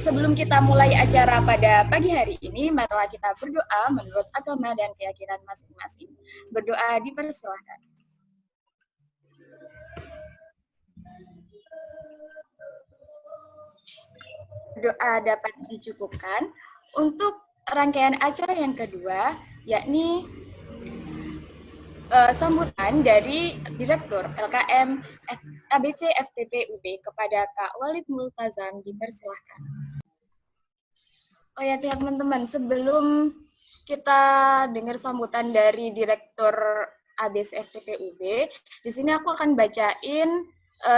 Sebelum kita mulai acara pada pagi hari ini, marilah kita berdoa menurut agama dan keyakinan masing-masing. Berdoa dipersilahkan. Doa dapat dicukupkan untuk rangkaian acara yang kedua, yakni sambutan dari Direktur LKM ABC FTP UB kepada Kak Walid Multazam, dipersilahkan. Oh ya teman-teman, sebelum kita dengar sambutan dari Direktur ABC FTP UB, di sini aku akan bacain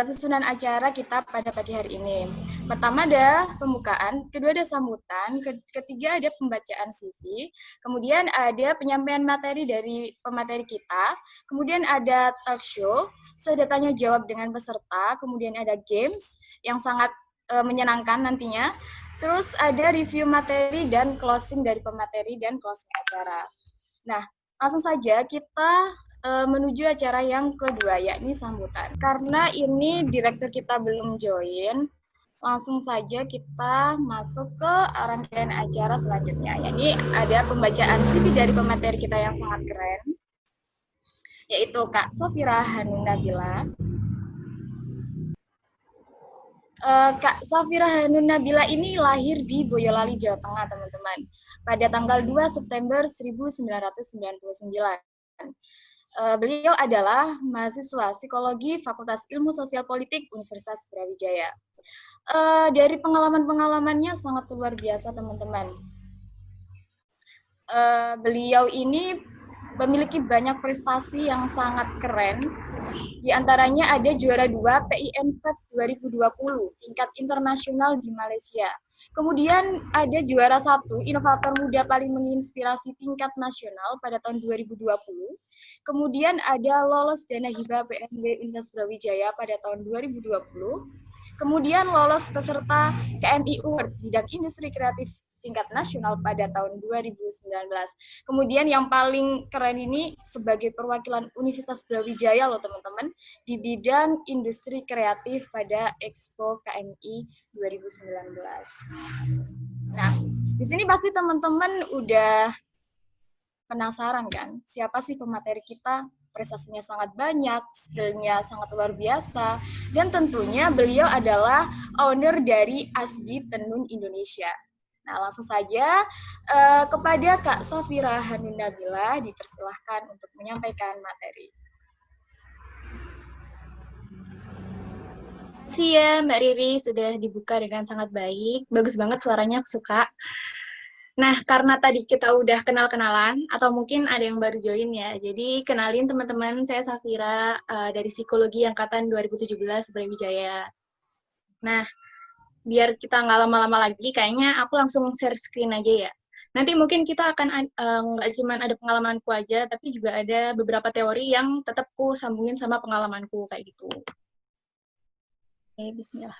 susunan acara kita pada pagi hari ini. Pertama ada pembukaan, kedua ada sambutan, ketiga ada pembacaan CV, kemudian ada penyampaian materi dari pemateri kita, kemudian ada talk show, ada tanya jawab dengan peserta, kemudian ada games yang sangat menyenangkan nantinya, terus ada review materi dan closing dari pemateri dan closing acara. Nah, langsung saja kita menuju acara yang kedua, yakni sambutan. Karena ini direktur kita belum join, langsung saja kita masuk ke rangkaian acara selanjutnya. Yakni ada pembacaan CV dari pemateri kita yang sangat keren, yaitu Kak Safira Hanun Nabila. Kak Safira Hanun Nabila ini lahir di Boyolali, Jawa Tengah, teman-teman, pada tanggal 2 September 1999. Beliau adalah mahasiswa psikologi Fakultas Ilmu Sosial Politik Universitas Brawijaya. Dari pengalaman-pengalamannya sangat luar biasa, teman-teman. Beliau ini memiliki banyak prestasi yang sangat keren. Di antaranya ada juara 2 PIN Fest 2020 tingkat internasional di Malaysia. Kemudian ada juara 1 inovator muda paling menginspirasi tingkat nasional pada tahun 2020. Kemudian ada lolos dana hibah PNB Universitas Brawijaya pada tahun 2020. Kemudian lolos peserta KMI Award bidang industri kreatif tingkat nasional pada tahun 2019. Kemudian yang paling keren ini sebagai perwakilan Universitas Brawijaya loh teman-teman, di bidang industri kreatif pada Expo KMI 2019. Nah, di sini pasti teman-teman udah penasaran kan, siapa sih pemateri kita? Prestasinya sangat banyak, skillnya sangat luar biasa, dan tentunya beliau adalah owner dari Asbi Tenun Indonesia. Nah, langsung saja kepada Kak Safira Hanun Nabila dipersilahkan untuk menyampaikan materi. Terima kasih ya Mbak Riri, sudah dibuka dengan sangat baik. Bagus banget suaranya, aku suka. Nah, karena tadi kita udah kenal-kenalan, atau mungkin ada yang baru join ya, jadi kenalin teman-teman, saya Safira dari Psikologi Angkatan 2017 Brawijaya. Nah, biar kita nggak lama-lama lagi, kayaknya aku langsung share screen aja ya. Nanti mungkin kita akan nggak cuma ada pengalamanku aja, tapi juga ada beberapa teori yang tetap ku sambungin sama pengalamanku, kayak gitu. Oke, bismillah.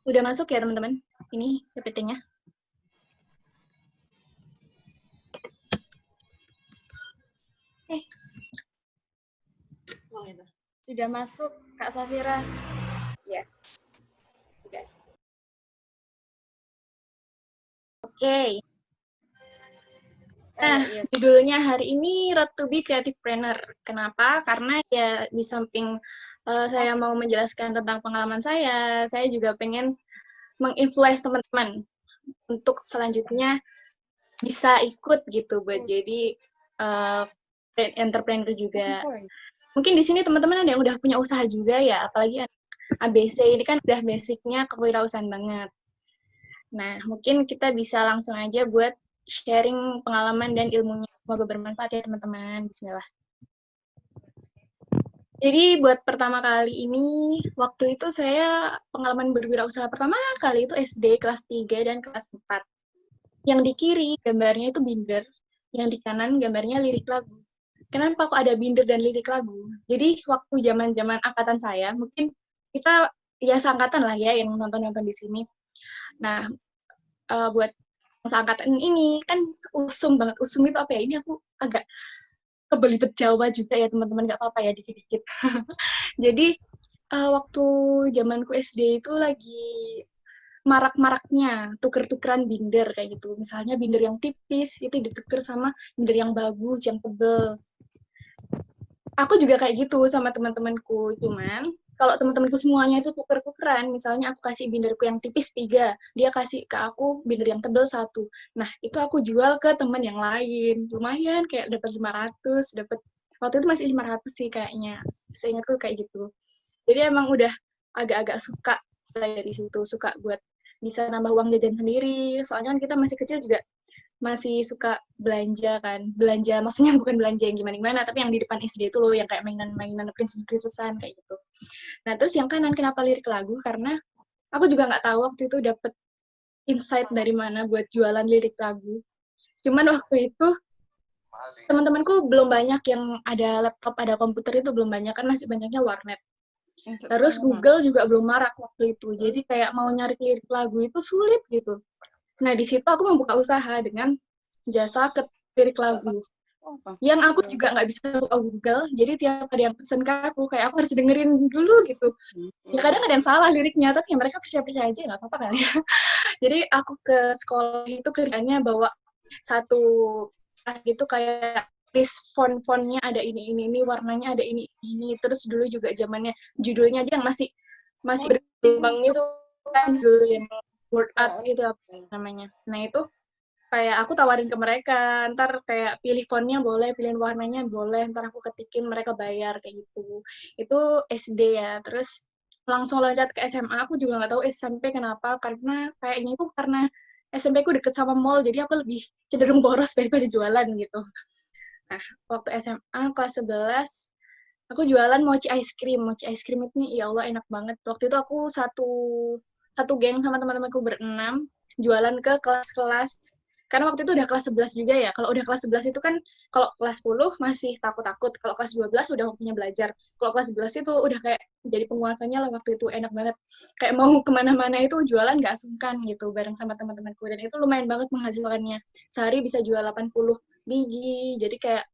Udah masuk ya teman-teman? Ini PPT-nya. Sudah masuk, Kak Safira? Ya, sudah. Oke. Nah, judulnya hari ini Road to be Creative Planner. Kenapa? Karena ya di samping saya mau menjelaskan tentang pengalaman saya juga pengen menginfluence teman-teman untuk selanjutnya bisa ikut gitu buat jadi entrepreneur juga. Mungkin di sini teman-teman ada yang udah punya usaha juga ya, apalagi ABC ini kan udah basicnya kewirausahaan banget. Nah, mungkin kita bisa langsung aja buat sharing pengalaman dan ilmunya. Semoga bermanfaat ya teman-teman. Bismillah. Jadi buat pertama kali ini, waktu itu saya pengalaman berwirausaha pertama kali itu SD kelas 3 dan kelas 4. Yang di kiri gambarnya itu binder, yang di kanan gambarnya lirik lagu. Kenapa kok ada binder dan lirik lagu? Jadi waktu zaman-zaman angkatan saya, mungkin kita ya seangkatan lah ya yang nonton-nonton di sini. Nah, buat seangkatan ini kan usum banget. Usum itu apa ya? Ini aku agak kebelibet Jawa juga ya teman-teman, nggak apa-apa ya dikit-dikit. Jadi waktu zamanku SD itu lagi marak-maraknya tuker-tukeran binder kayak gitu. Misalnya binder yang tipis itu dituker sama binder yang bagus, yang tebel. Aku juga kayak gitu sama teman-temanku. Cuman kalau teman-temanku semuanya itu tuker-tukeran, misalnya aku kasih binderku yang tipis 3, dia kasih ke aku binder yang tebel 1. Nah, itu aku jual ke teman yang lain. Lumayan kayak dapat 500, dapat waktu itu masih 500 sih kayaknya. Seingatku kayak gitu. Jadi emang udah agak-agak suka dari situ, suka buat bisa nambah uang jajan sendiri. Soalnya kan kita masih kecil juga masih suka belanja kan. Belanja maksudnya bukan belanja yang gimana-gimana, tapi yang di depan SD itu loh, yang kayak mainan-mainan princess-princessan kayak gitu. Nah, terus yang kanan kenapa lirik lagu? Karena aku juga nggak tahu waktu itu dapet insight dari mana buat jualan lirik lagu. Cuman waktu itu teman-temanku belum banyak yang ada laptop, ada komputer, itu belum banyak kan, masih banyaknya warnet. Terus Google juga belum marak waktu itu. Jadi kayak mau nyari lirik lagu itu sulit gitu. Nah, di situ aku membuka usaha dengan jasa lirik lagu. Yang aku juga nggak bisa buka Google, jadi tiap ada yang pesen ke aku, kayak aku harus dengerin dulu gitu. Ya kadang ada yang salah liriknya, tapi ya mereka percaya-percaya aja, nggak apa-apa kali ya. Jadi aku ke sekolah itu kerjanya bawa satu gitu kayak list font-fontnya ada ini, warnanya ada ini. Terus dulu juga zamannya judulnya aja yang masih berkembang itu kan, judul yang word art itu apa namanya. Nah itu kayak aku tawarin ke mereka, ntar kayak pilih fontnya boleh, pilih warnanya boleh, ntar aku ketikin, mereka bayar kayak gitu. Itu SD ya. Terus langsung loncat ke SMA, aku juga nggak tahu SMP kenapa, karena kayaknya itu karena SMP ku deket sama mall, jadi aku lebih cenderung boros daripada jualan gitu. Nah, waktu SMA kelas 11, aku jualan mochi ice cream. Mochi ice cream itu, ya Allah, enak banget. Waktu itu aku satu geng sama teman-temanku berenam, jualan ke kelas-kelas. Karena waktu itu udah kelas 11 juga ya. Kalau udah kelas 11 itu kan, kalau kelas 10 masih takut-takut. Kalau kelas 12 udah waktunya belajar. Kalau kelas 11 itu udah kayak jadi penguasanya lah waktu itu, enak banget. Kayak mau kemana-mana itu jualan gak sungkan gitu, bareng sama teman-temanku. Dan itu lumayan banget menghasilkannya. Sehari bisa jual 80 biji. Jadi kayak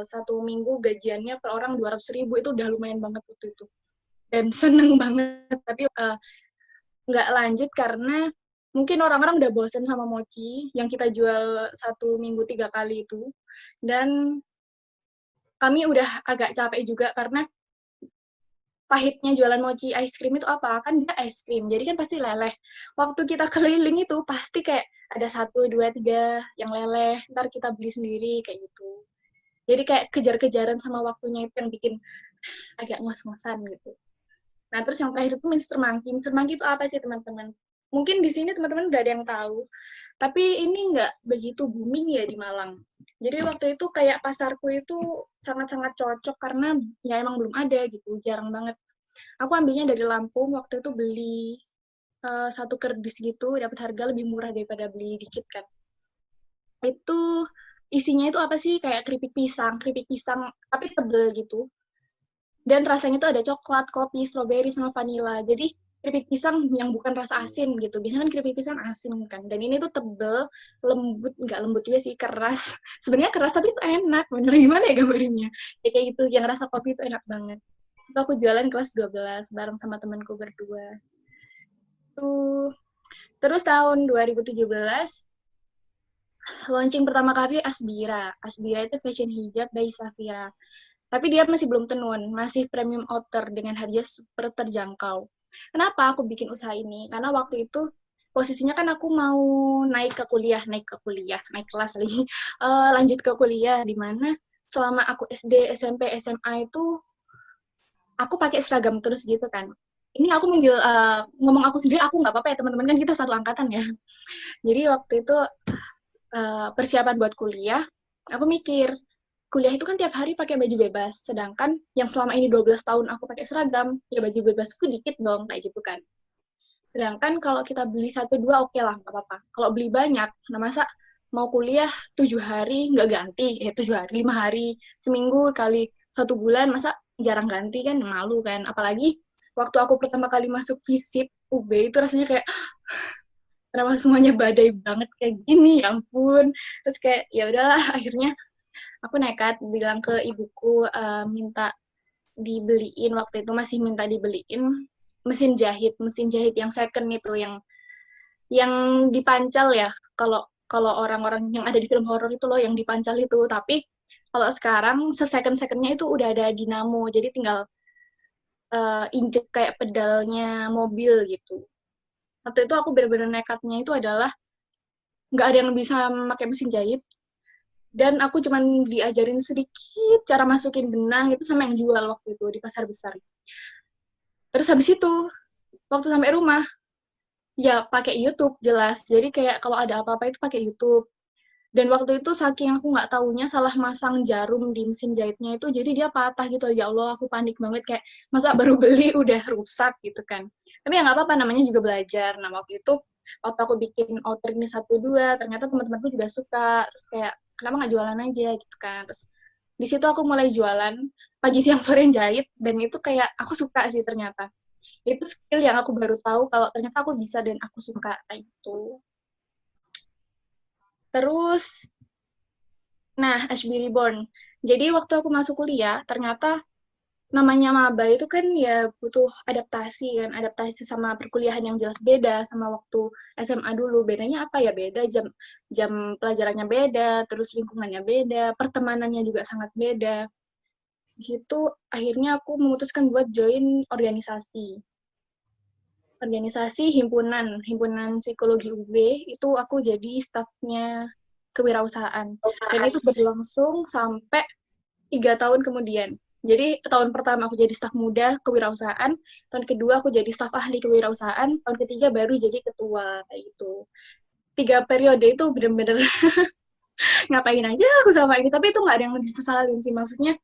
satu minggu gajiannya per orang 200.000, itu udah lumayan banget waktu itu. Dan seneng banget. Tapi nggak lanjut karena mungkin orang-orang udah bosen sama mochi yang kita jual satu minggu 3 kali itu. Dan kami udah agak capek juga karena pahitnya jualan mochi ice cream itu apa? Kan dia ice cream, jadi kan pasti leleh. Waktu kita keliling itu pasti kayak ada 1, 2, 3 yang leleh, ntar kita beli sendiri kayak gitu. Jadi kayak kejar-kejaran sama waktunya itu yang bikin agak ngos-ngosan gitu. Nah, terus yang terakhir itu Minster Monkey. Minster Monkey itu apa sih, teman-teman? Mungkin di sini teman-teman udah ada yang tahu, tapi ini nggak begitu booming ya di Malang. Jadi waktu itu kayak pasarku itu sangat-sangat cocok karena ya emang belum ada gitu, jarang banget. Aku ambilnya dari Lampung, waktu itu beli satu kerdus gitu, dapat harga lebih murah daripada beli dikit kan. Itu isinya itu apa sih? Kayak keripik pisang, tapi tebel gitu. Dan rasanya tuh ada coklat, kopi, stroberi, sama vanila. Jadi keripik pisang yang bukan rasa asin gitu. Biasanya kan keripik pisang asin kan. Dan ini tuh tebel, lembut, nggak lembut juga sih, keras. Sebenarnya keras tapi itu enak. Bener gimana ya gambarnya? Ya kayak gitu, yang rasa kopi itu enak banget. Itu aku jualan kelas 12 bareng sama temanku berdua. Tuh. Terus tahun 2017, launching pertama kali Asbira. Asbira itu fashion hijab by Safira. Tapi dia masih belum tenun, masih premium outer dengan harga super terjangkau. Kenapa aku bikin usaha ini? Karena waktu itu posisinya kan aku mau naik kelas lagi, lanjut ke kuliah, di mana selama aku SD, SMP, SMA itu aku pakai seragam terus gitu kan. Ini aku manggil, ngomong aku sendiri, aku nggak apa-apa ya teman-teman, kan kita satu angkatan ya. Jadi waktu itu persiapan buat kuliah, aku mikir, kuliah itu kan tiap hari pakai baju bebas, sedangkan yang selama ini 12 tahun aku pakai seragam, ya baju bebasku dikit dong, kayak gitu kan. Sedangkan kalau kita beli 1-2, oke lah, nggak apa-apa. Kalau beli banyak, nah masa mau kuliah 7 hari nggak ganti, 7 hari, 5 hari, seminggu kali 1 bulan, masa jarang ganti kan, malu kan. Apalagi waktu aku pertama kali masuk FISIP UB, itu rasanya kayak kenapa semuanya badai banget kayak gini, ya ampun. Terus kayak ya udahlah, akhirnya aku nekat bilang ke ibuku, minta dibeliin, waktu itu masih minta dibeliin mesin jahit yang second itu, yang dipancal ya, kalau kalau orang-orang yang ada di film horor itu loh yang dipancal itu. Tapi kalau sekarang se-second-secondnya itu udah ada dinamo, jadi tinggal injek kayak pedalnya mobil gitu. Waktu itu aku bener-bener nekatnya itu adalah nggak ada yang bisa pakai mesin jahit, dan aku cuman diajarin sedikit cara masukin benang itu sama yang jual waktu itu di pasar besar. Terus habis itu waktu sampai rumah ya pakai YouTube jelas. Jadi kayak kalau ada apa-apa itu pakai YouTube. Dan waktu itu saking aku nggak taunya salah masang jarum di mesin jahitnya itu, jadi dia patah gitu. Ya Allah, aku panik banget kayak masa baru beli udah rusak gitu kan. Tapi ya nggak apa-apa, namanya juga belajar. Nah waktu itu waktu aku bikin outer ini 1 2, ternyata teman-temanku juga suka. Terus kayak kenapa nggak jualan aja gitu kan. Terus di situ aku mulai jualan pagi siang sore jahit, dan itu kayak aku suka sih ternyata. Itu skill yang aku baru tahu kalau ternyata aku bisa dan aku suka kayak itu. Terus, nah, Ashby Reborn. Jadi waktu aku masuk kuliah, ternyata namanya maba itu kan ya butuh adaptasi kan, adaptasi sama perkuliahan yang jelas beda sama waktu SMA dulu. Bedanya apa ya? Beda jam jam pelajarannya beda, terus lingkungannya beda, pertemanannya juga sangat beda. Di situ akhirnya aku memutuskan buat join organisasi. Organisasi himpunan, himpunan psikologi UB, itu aku jadi stafnya kewirausahaan. Dan itu berlangsung sampai 3 tahun kemudian. Jadi tahun pertama aku jadi staf muda kewirausahaan, tahun kedua aku jadi staf ahli kewirausahaan, tahun ketiga baru jadi ketua kayak gitu. 3 periode itu bener-bener ngapain aja aku sama ini, tapi itu nggak ada yang disesalin sih. Maksudnya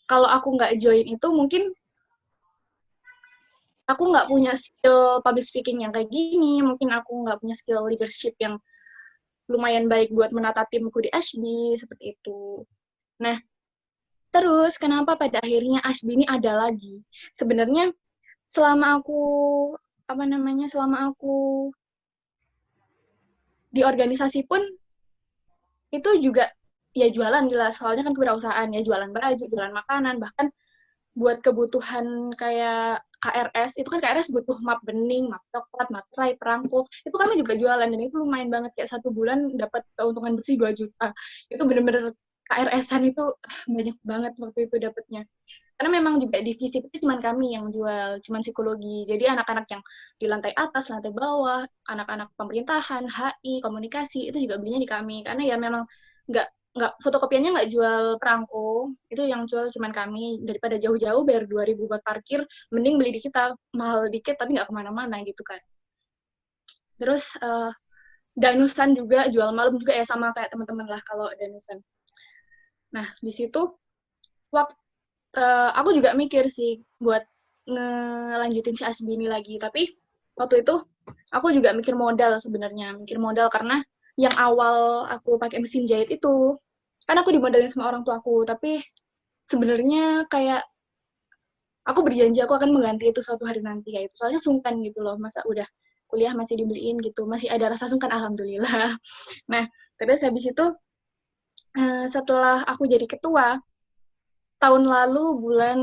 kalau aku nggak join itu mungkin aku nggak punya skill public speaking yang kayak gini, mungkin aku nggak punya skill leadership yang lumayan baik buat menata timku di Ashby, seperti itu. Nah, terus kenapa pada akhirnya Ashby ini ada lagi? Sebenarnya selama aku selama aku di organisasi pun itu juga ya jualan jelas, soalnya kan kewirausahaan ya, jualan baju, jualan makanan, bahkan buat kebutuhan kayak KRS, itu kan KRS butuh map bening, map coklat, materai, perangko, itu kami juga jualan, dan itu lumayan banget, kayak 1 bulan dapat keuntungan bersih 2 juta. Itu bener-bener KRS-an itu banyak banget waktu itu dapatnya. Karena memang juga divisi itu cuma kami yang jual, cuma psikologi. Jadi anak-anak yang di lantai atas, lantai bawah, anak-anak pemerintahan, HI, komunikasi, itu juga belinya di kami. Karena ya memang nggak fotokopiannya nggak jual perangko, itu yang jual cuman kami. Daripada jauh-jauh bayar 2.000 buat parkir, mending beli di kita, mahal dikit tapi nggak kemana-mana gitu kan. Terus danusan juga, jual malam juga ya, sama kayak teman-teman lah kalau danusan. Nah di situ waktu aku juga mikir sih buat ngelanjutin si Asbi ini lagi, tapi waktu itu aku juga mikir modal sebenarnya, mikir modal karena yang awal aku pakai mesin jahit itu kan aku dimodalin sama orang tua aku, tapi sebenarnya kayak aku berjanji aku akan mengganti itu suatu hari nanti kayak itu, soalnya sungkan gitu loh, masa udah kuliah masih dibeliin gitu, masih ada rasa sungkan, alhamdulillah. Nah terus habis itu setelah aku jadi ketua tahun lalu bulan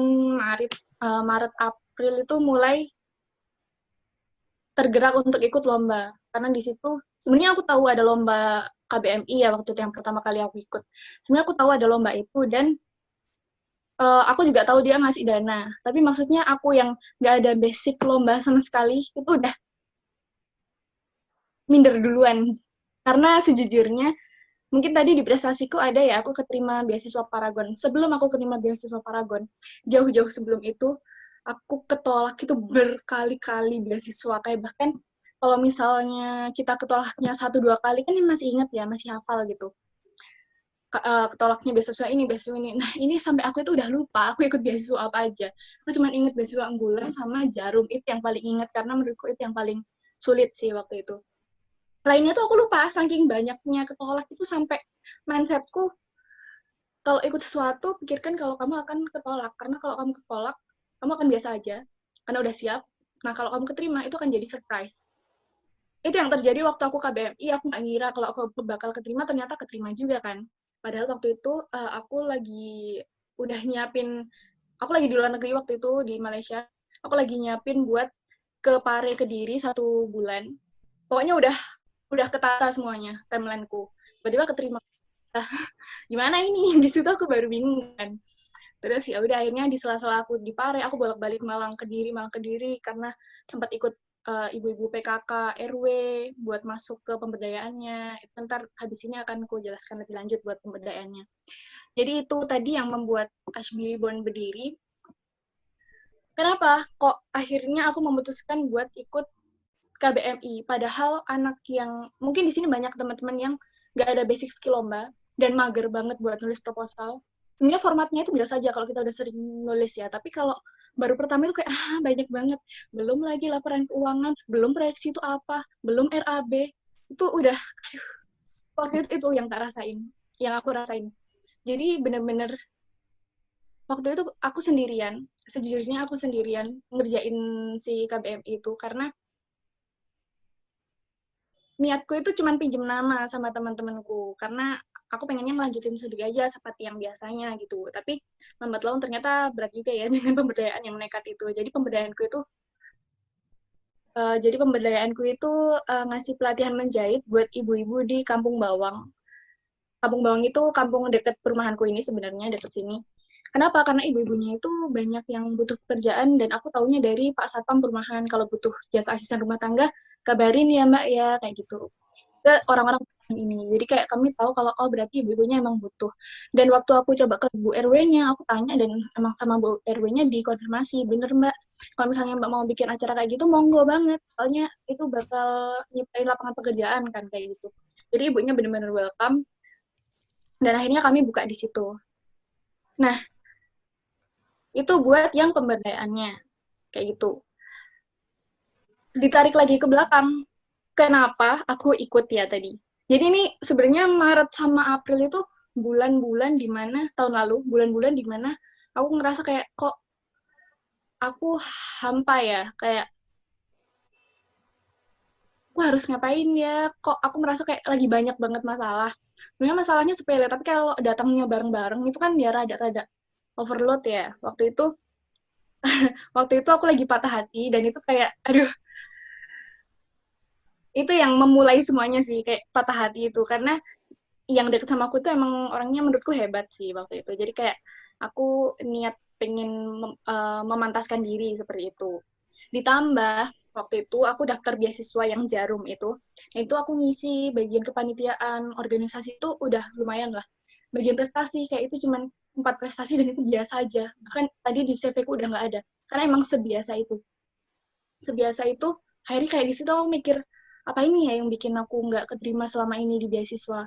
Maret April itu mulai tergerak untuk ikut lomba, karena di situ sebenarnya aku tahu ada lomba KBMI ya waktu itu yang pertama kali aku ikut. Sebenarnya aku tahu ada lomba itu, dan aku juga tahu dia ngasih dana, tapi maksudnya aku yang nggak ada basic lomba sama sekali itu udah minder duluan, karena sejujurnya mungkin tadi di prestasiku ada ya, aku keterima beasiswa Paragon. Sebelum aku keterima beasiswa Paragon, jauh-jauh sebelum itu, aku ketolak itu berkali-kali beasiswa. Kayak bahkan kalau misalnya kita ketolaknya 1 2 kali, kan masih ingat ya, masih hafal gitu. Ketolaknya beasiswa ini, beasiswa ini. Nah, ini sampai aku itu udah lupa, aku ikut beasiswa apa aja. Aku cuma ingat beasiswa unggulan sama jarum, itu yang paling ingat, karena menurutku itu yang paling sulit sih waktu itu. Lainnya tuh aku lupa, saking banyaknya ketolak itu sampai mindsetku kalau ikut sesuatu pikirkan kalau kamu akan ketolak, karena kalau kamu ketolak kamu akan biasa aja karena udah siap. Nah kalau kamu keterima itu akan jadi surprise. itu yang terjadi waktu aku KBMI. Aku nggak ngira kalau aku bakal keterima, ternyata keterima juga kan. Padahal waktu itu aku lagi udah nyiapin, aku lagi di luar negeri waktu itu di Malaysia. Aku lagi nyiapin buat ke Pare Kediri 1 bulan. Pokoknya udah ketata semuanya timeline-ku. Tiba-tiba keterima. Gimana ini? Di situ aku baru bingung kan. Terus ya udah akhirnya di sela-sela aku di Pare, aku bolak-balik Malang Kediri karena sempat ikut ibu-ibu PKK RW buat masuk ke pemberdayaannya. Itu ntar habis ini akan aku jelaskan lebih lanjut buat pemberdayaannya. Jadi itu tadi yang membuat Ashbiri Bond berdiri. Kenapa kok akhirnya aku memutuskan buat ikut KBMI? Padahal anak yang mungkin di sini banyak teman-teman yang nggak ada basic skill lomba dan mager banget buat nulis proposal. Sebenarnya formatnya itu biasa aja kalau kita udah sering nulis ya. Tapi kalau baru pertama itu kayak banyak banget. Belum lagi laporan keuangan, belum proyeksi itu apa, belum RAB. Itu udah, aduh, waktu itu yang tak rasain, yang aku rasain. Jadi bener-bener waktu itu aku sendirian, sejujurnya aku sendirian ngerjain si KBMI itu karena niatku itu cuma pinjem nama sama teman-temanku karena aku pengennya ngelanjutin studi aja seperti yang biasanya gitu. Tapi lambat laun ternyata berat juga ya dengan pemberdayaan yang nekat itu. Jadi pemberdayaanku itu ngasih pelatihan menjahit buat ibu-ibu di Kampung Bawang. Kampung Bawang itu kampung deket perumahanku ini sebenarnya, deket sini. Kenapa? Karena ibu-ibunya itu banyak yang butuh pekerjaan dan aku taunya dari Pak Satpam perumahan kalau butuh jasa asisten rumah tangga, kabarin ya Mbak ya, kayak gitu. Ke orang-orang ini. Jadi kayak kami tahu kalau oh berarti ibu-ibunya emang butuh. Dan waktu aku coba ke Bu RW-nya, aku tanya dan emang sama Bu RW-nya dikonfirmasi, bener Mbak, kalau misalnya Mbak mau bikin acara kayak gitu, monggo banget. Soalnya itu bakal nyiptain lapangan pekerjaan kan kayak gitu. Jadi ibunya bener-bener welcome dan akhirnya kami buka di situ. Nah, itu buat yang pemberdayaannya kayak gitu. Ditarik lagi ke belakang, kenapa aku ikut ya tadi. Jadi ini sebenarnya Maret sama April itu bulan-bulan di mana tahun lalu, bulan-bulan di mana aku ngerasa kayak kok aku hampa ya, kayak aku harus ngapain ya, kok aku merasa kayak lagi banyak banget masalah. Sebenarnya masalahnya sepele, tapi kalau datangnya bareng-bareng itu kan ya rada-rada overload ya. Waktu itu aku lagi patah hati dan itu kayak aduh, itu yang memulai semuanya sih kayak patah hati itu karena yang deket sama aku tuh emang orangnya menurutku hebat sih waktu itu. Jadi kayak aku niat pengen memantaskan diri seperti itu. Ditambah waktu itu aku daftar beasiswa yang Jarum itu aku ngisi bagian kepanitiaan, organisasi itu udah lumayan lah. Bagian prestasi kayak itu cuman 4 prestasi dan itu biasa aja. Bahkan tadi di CV ku udah nggak ada. Karena emang sebiasa itu. Sebiasa itu, akhirnya kayak di situ aku mikir, apa ini ya yang bikin aku nggak keterima selama ini di beasiswa.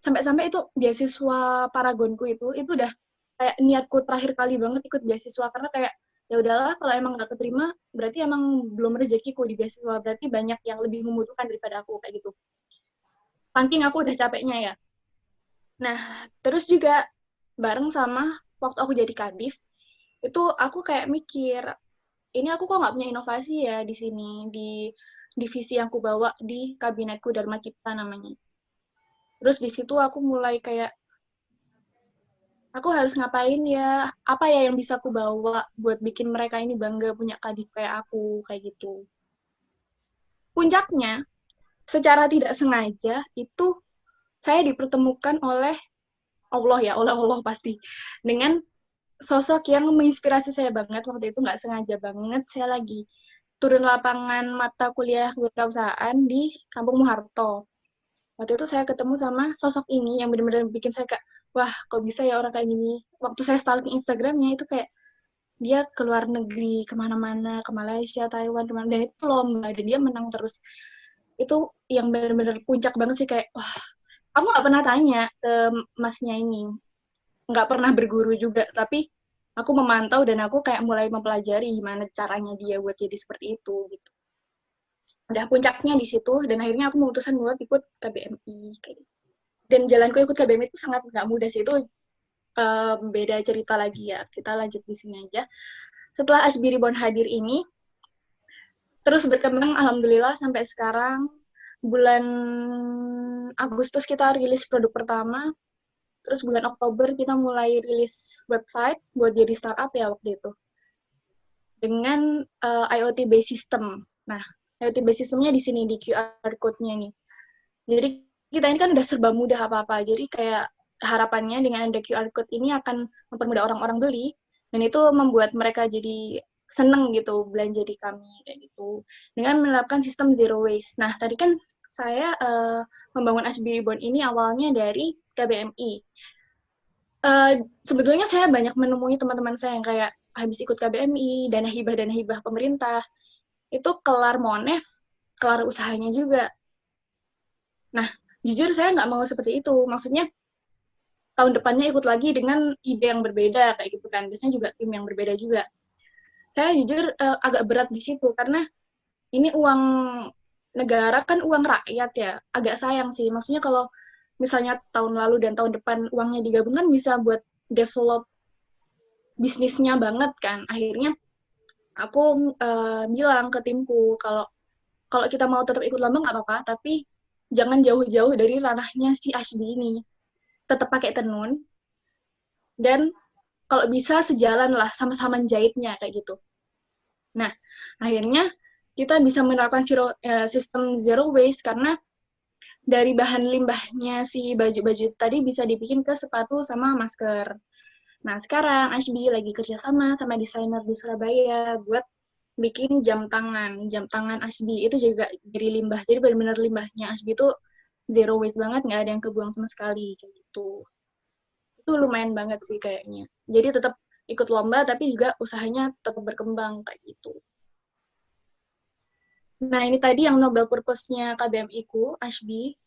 Sampai-sampai itu beasiswa Paragonku itu udah kayak niatku terakhir kali banget ikut beasiswa karena kayak ya udahlah kalau emang nggak keterima berarti emang belum rezekiku di beasiswa, berarti banyak yang lebih membutuhkan daripada aku kayak gitu. Saking aku udah capeknya ya. Nah, terus juga bareng sama waktu aku jadi kadif, itu aku kayak mikir, ini aku kok nggak punya inovasi ya di sini, di divisi yang aku bawa di kabinetku Dharma Cipta namanya. Terus di situ aku mulai kayak, aku harus ngapain ya, apa ya yang bisa aku bawa buat bikin mereka ini bangga punya kadif kayak aku, kayak gitu. Puncaknya, secara tidak sengaja, itu saya dipertemukan oleh Allah ya, oleh Allah pasti, dengan sosok yang menginspirasi saya banget waktu itu nggak sengaja banget saya lagi turun lapangan mata kuliah kewirausahaan di Kampung Muharto. Waktu itu saya ketemu sama sosok ini yang benar-benar bikin saya kayak, wah kok bisa ya orang kayak gini. Waktu saya stalking Instagramnya itu kayak dia ke luar negeri, kemana-mana, ke Malaysia, Taiwan, kemana, dan itu lomba, dan dia menang terus. Itu yang benar-benar puncak banget sih kayak, wah, aku nggak pernah tanya ke masnya ini, nggak pernah berguru juga, tapi aku memantau dan aku kayak mulai mempelajari gimana caranya dia buat jadi seperti itu gitu. Udah puncaknya di situ dan akhirnya aku memutuskan buat ikut KBMI kayak gitu. Dan jalanku ikut KBMI itu sangat nggak mudah sih, itu beda cerita lagi ya, kita lanjut di sini aja. Setelah Asbiri Bon hadir ini terus berkembang alhamdulillah sampai sekarang bulan Agustus kita rilis produk pertama, terus bulan Oktober kita mulai rilis website buat jadi startup ya waktu itu. Dengan IoT based system. Nah, IoT based systemnya di sini di QR code-nya nih. Jadi kita ini kan udah serba mudah apa-apa. Jadi kayak harapannya dengan ada QR code ini akan mempermudah orang-orang beli dan itu membuat mereka jadi seneng gitu belanja di kami kayak gitu dengan menerapkan sistem zero waste. Nah, tadi kan saya membangun Ashby Reborn ini awalnya dari KBMI. Sebetulnya saya banyak menemui teman-teman saya yang kayak habis ikut KBMI, dana hibah pemerintah, itu kelar Monef, kelar usahanya juga. Nah, jujur saya nggak mau seperti itu. Maksudnya, tahun depannya ikut lagi dengan ide yang berbeda, kayak gitu kan. Biasanya juga tim yang berbeda juga. Saya jujur agak berat di situ, karena ini uang negara kan uang rakyat ya. Agak sayang sih. Maksudnya kalau misalnya tahun lalu dan tahun depan uangnya digabungkan bisa buat develop bisnisnya banget kan. Akhirnya aku bilang ke timku kalau kalau kita mau tetap ikut lomba nggak apa-apa, tapi jangan jauh-jauh dari ranahnya si Ashby ini. Tetap pakai tenun, dan kalau bisa sejalan lah sama-sama jahitnya, kayak gitu. Nah, akhirnya kita bisa menerapkan sistem zero waste, karena dari bahan limbahnya si baju-baju tadi bisa dibikin ke sepatu sama masker. Nah, sekarang Ashby lagi kerjasama sama desainer di Surabaya buat bikin jam tangan Ashby itu juga dari limbah. Jadi benar-benar limbahnya Ashby itu zero waste banget, nggak ada yang kebuang sama sekali kayak gitu. Itu lumayan banget sih kayaknya. Jadi tetap ikut lomba tapi juga usahanya tetap berkembang kayak gitu. Nah, ini tadi yang Nobel Purpose-nya KBMI ku, Ashby.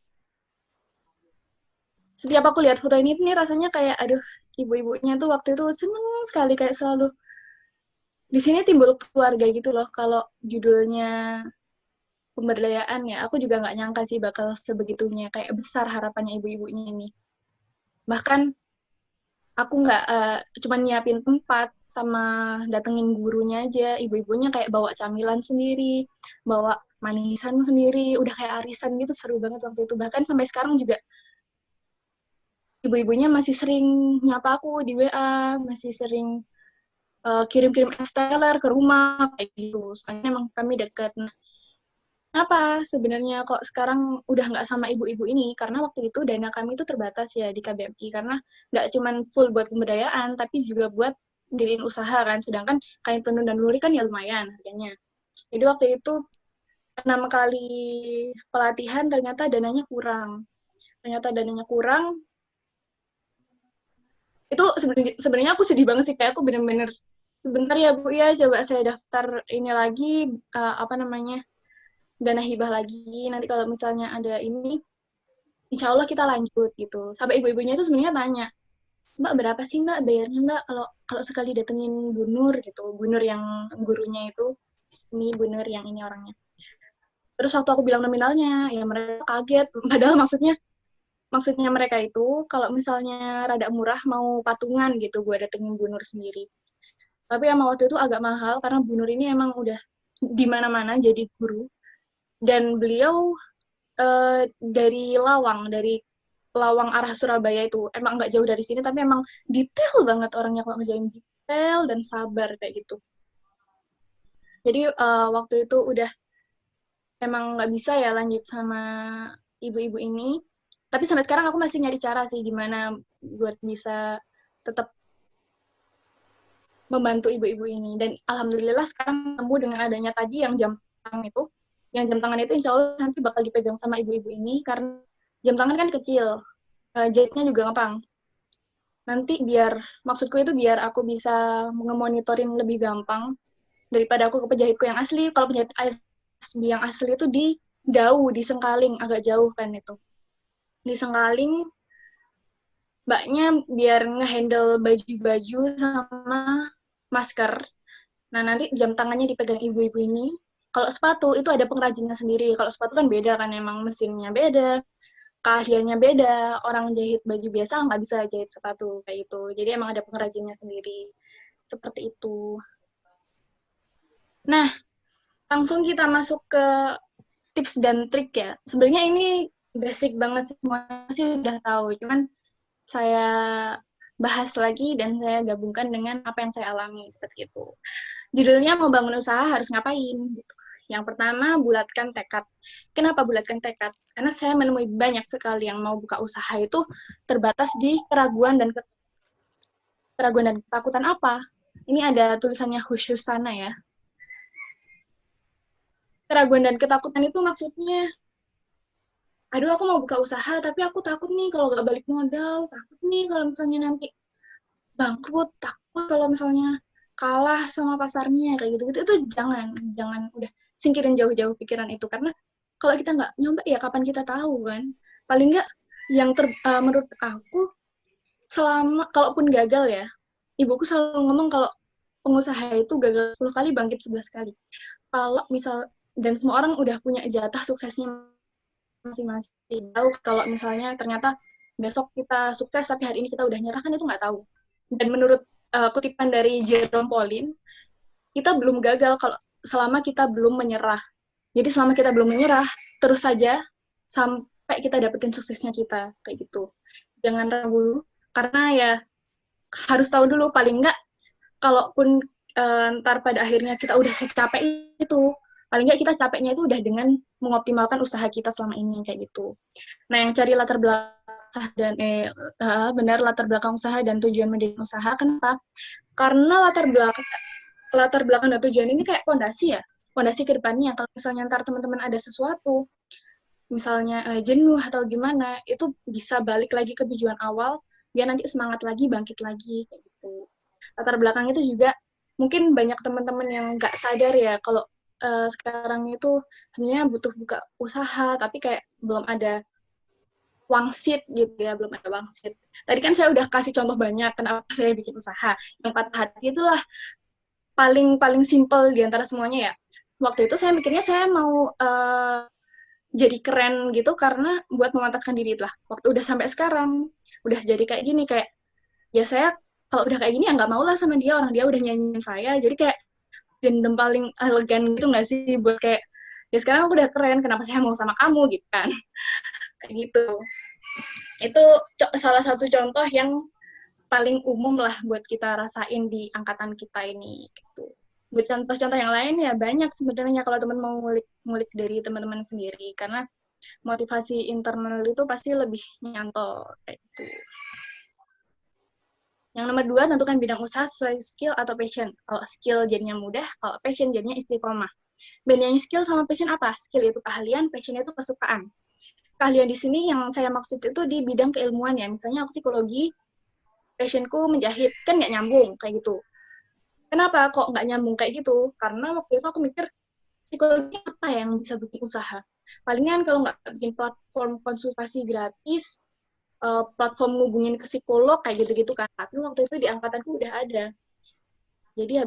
Setiap aku lihat foto ini rasanya kayak aduh, ibu-ibunya tuh waktu itu seneng sekali kayak selalu di sini timbul keluarga gitu loh. Kalau judulnya pemberdayaan ya, aku juga nggak nyangka sih bakal sebegitunya kayak besar harapannya ibu-ibunya ini. Bahkan aku nggak cuma nyiapin tempat sama datengin gurunya aja, ibu-ibunya kayak bawa camilan sendiri, bawa manisan sendiri, udah kayak arisan gitu, seru banget waktu itu. Bahkan sampai sekarang juga ibu-ibunya masih sering nyapa aku di WA, masih sering kirim-kirim es teler ke rumah kayak gitu. Soalnya emang kami dekat. Nah, apa sebenarnya kok sekarang udah nggak sama ibu-ibu ini? Karena waktu itu dana kami itu terbatas ya di KBMI, karena nggak cuman full buat pemberdayaan, tapi juga buat diriin usaha kan. Sedangkan kain tenun dan lurik kan ya lumayan harganya. Jadi waktu itu 6 kali pelatihan ternyata dananya kurang. Ternyata dananya kurang, itu sebenarnya aku sedih banget sih, kayak aku bener-bener sebentar ya Bu ya, coba saya daftar ini lagi, apa namanya, dana hibah lagi, nanti kalau misalnya ada ini insya Allah kita lanjut gitu. Sampai ibu-ibunya itu sebenarnya tanya, Mbak berapa sih Mbak bayarnya Mbak kalau kalau sekali datengin Bu Nur gitu, Bu Nur yang gurunya itu, ini Bu Nur yang ini orangnya. Terus waktu aku bilang nominalnya, ya mereka kaget. Padahal maksudnya mereka itu kalau misalnya rada murah mau patungan gitu gue datengin Bu Nur sendiri. Tapi emang waktu itu agak mahal karena Bu Nur ini emang udah di mana-mana jadi guru, dan beliau dari Lawang arah Surabaya itu emang nggak jauh dari sini, tapi emang detail banget orangnya kalau ngerjain, detail dan sabar kayak gitu. Jadi waktu itu udah emang nggak bisa ya lanjut sama ibu-ibu ini, tapi sampai sekarang aku masih nyari cara sih gimana buat bisa tetap membantu ibu-ibu ini, dan alhamdulillah sekarang temu dengan adanya tadi yang jam tangan itu, insya Allah nanti bakal dipegang sama ibu-ibu ini karena jam tangan kan kecil, jahitnya juga gampang. Nanti maksudku itu biar aku bisa ngemonitorin lebih gampang daripada aku ke penjahitku yang asli. Kalau penjahit yang asli itu di Dau, di Sengkaling, agak jauh kan itu. Di Sengkaling, mbaknya biar ngehandle baju-baju sama masker. Nah, nanti jam tangannya dipegang ibu-ibu ini. Kalau sepatu, itu ada pengrajinnya sendiri. Kalau sepatu kan beda kan, emang mesinnya beda, keahliannya beda. Orang jahit baju biasa nggak bisa jahit sepatu kayak itu. Jadi emang ada pengrajinnya sendiri. Seperti itu. Nah, langsung kita masuk ke tips dan trik ya. Sebenarnya ini basic banget, semuanya sih udah tahu. Cuman saya bahas lagi dan saya gabungkan dengan apa yang saya alami seperti itu. Judulnya mau bangun usaha harus ngapain? Gitu. Yang pertama, bulatkan tekad. Kenapa bulatkan tekad? Karena saya menemui banyak sekali yang mau buka usaha itu terbatas di keraguan dan ketakutan apa? Ini ada tulisannya khusus sana ya. Keraguan dan ketakutan itu maksudnya, aduh aku mau buka usaha, tapi aku takut nih kalau nggak balik modal, takut nih kalau misalnya nanti bangkrut, takut kalau misalnya kalah sama pasarnya, kayak gitu-gitu. Itu jangan udah singkirin jauh-jauh pikiran itu, karena kalau kita nggak nyoba, ya kapan kita tahu kan? Paling nggak menurut aku, kalaupun gagal ya, ibuku selalu ngomong kalau pengusaha itu gagal 10 kali, bangkit 11 kali. Kalau misal, dan semua orang udah punya jatah suksesnya masing-masing. Tahu kalau misalnya ternyata besok kita sukses tapi hari ini kita udah nyerah, kan itu nggak tahu. Dan menurut kutipan dari Jerome Pauline, kita belum gagal kalau selama kita belum menyerah. Jadi selama kita belum menyerah, terus saja sampai kita dapetin suksesnya kita, kayak gitu. Jangan ragu, karena ya harus tahu dulu, paling nggak kalaupun ntar pada akhirnya kita udah secapek itu, paling nggak kita capeknya itu udah dengan mengoptimalkan usaha kita selama ini, kayak gitu. Nah, yang cari latar belakang dan benar latar belakang usaha dan tujuan mendirikan usaha, kenapa? Karena latar belakang dan tujuan ini kayak fondasi ya, fondasi ke depannya. Kalau misalnya ntar teman-teman ada sesuatu, misalnya jenuh atau gimana, itu bisa balik lagi ke tujuan awal, biar nanti semangat lagi, bangkit lagi, kayak gitu. Latar belakang itu juga mungkin banyak teman-teman yang nggak sadar ya kalau sekarang itu sebenarnya butuh buka usaha, tapi kayak belum ada wangsit gitu ya, belum ada wangsit. Tadi kan saya udah kasih contoh banyak kenapa saya bikin usaha. Yang patah hati itulah paling paling simple di antara semuanya ya. Waktu itu saya mikirnya saya mau jadi keren gitu karena buat memantaskan diri lah. Waktu udah sampai sekarang, udah jadi kayak gini, kayak ya saya kalau udah kayak gini ya nggak mau lah sama dia, orang dia udah nyanyiin saya, jadi kayak dendam paling elegan gitu nggak sih, buat kayak ya sekarang aku udah keren, kenapa saya mau sama kamu gitu kan. Kayak gitu. Itu salah satu contoh yang paling umum lah buat kita rasain di angkatan kita ini gitu. Buat contoh-contoh yang lain ya banyak sebenarnya kalau teman mau ngulik dari teman-teman sendiri, karena motivasi internal itu pasti lebih nyantol kayak gitu. Yang nomor 2, tentukan bidang usaha sesuai skill atau passion. Kalau skill jadinya mudah, kalau passion jadinya istiqomah. Bedanya skill sama passion apa? Skill itu keahlian, passion itu kesukaan. Keahlian di sini yang saya maksud itu di bidang keilmuan ya. Misalnya aku psikologi, passionku menjahit, kan nggak nyambung kayak gitu. Kenapa kok nggak nyambung kayak gitu? Karena waktu itu aku mikir, psikologi apa yang bisa bikin usaha? Palingan kalau nggak bikin platform konsultasi gratis, platform ngubungin ke psikolog kayak gitu-gitu kan. Tapi waktu itu di angkatanku udah ada. Jadi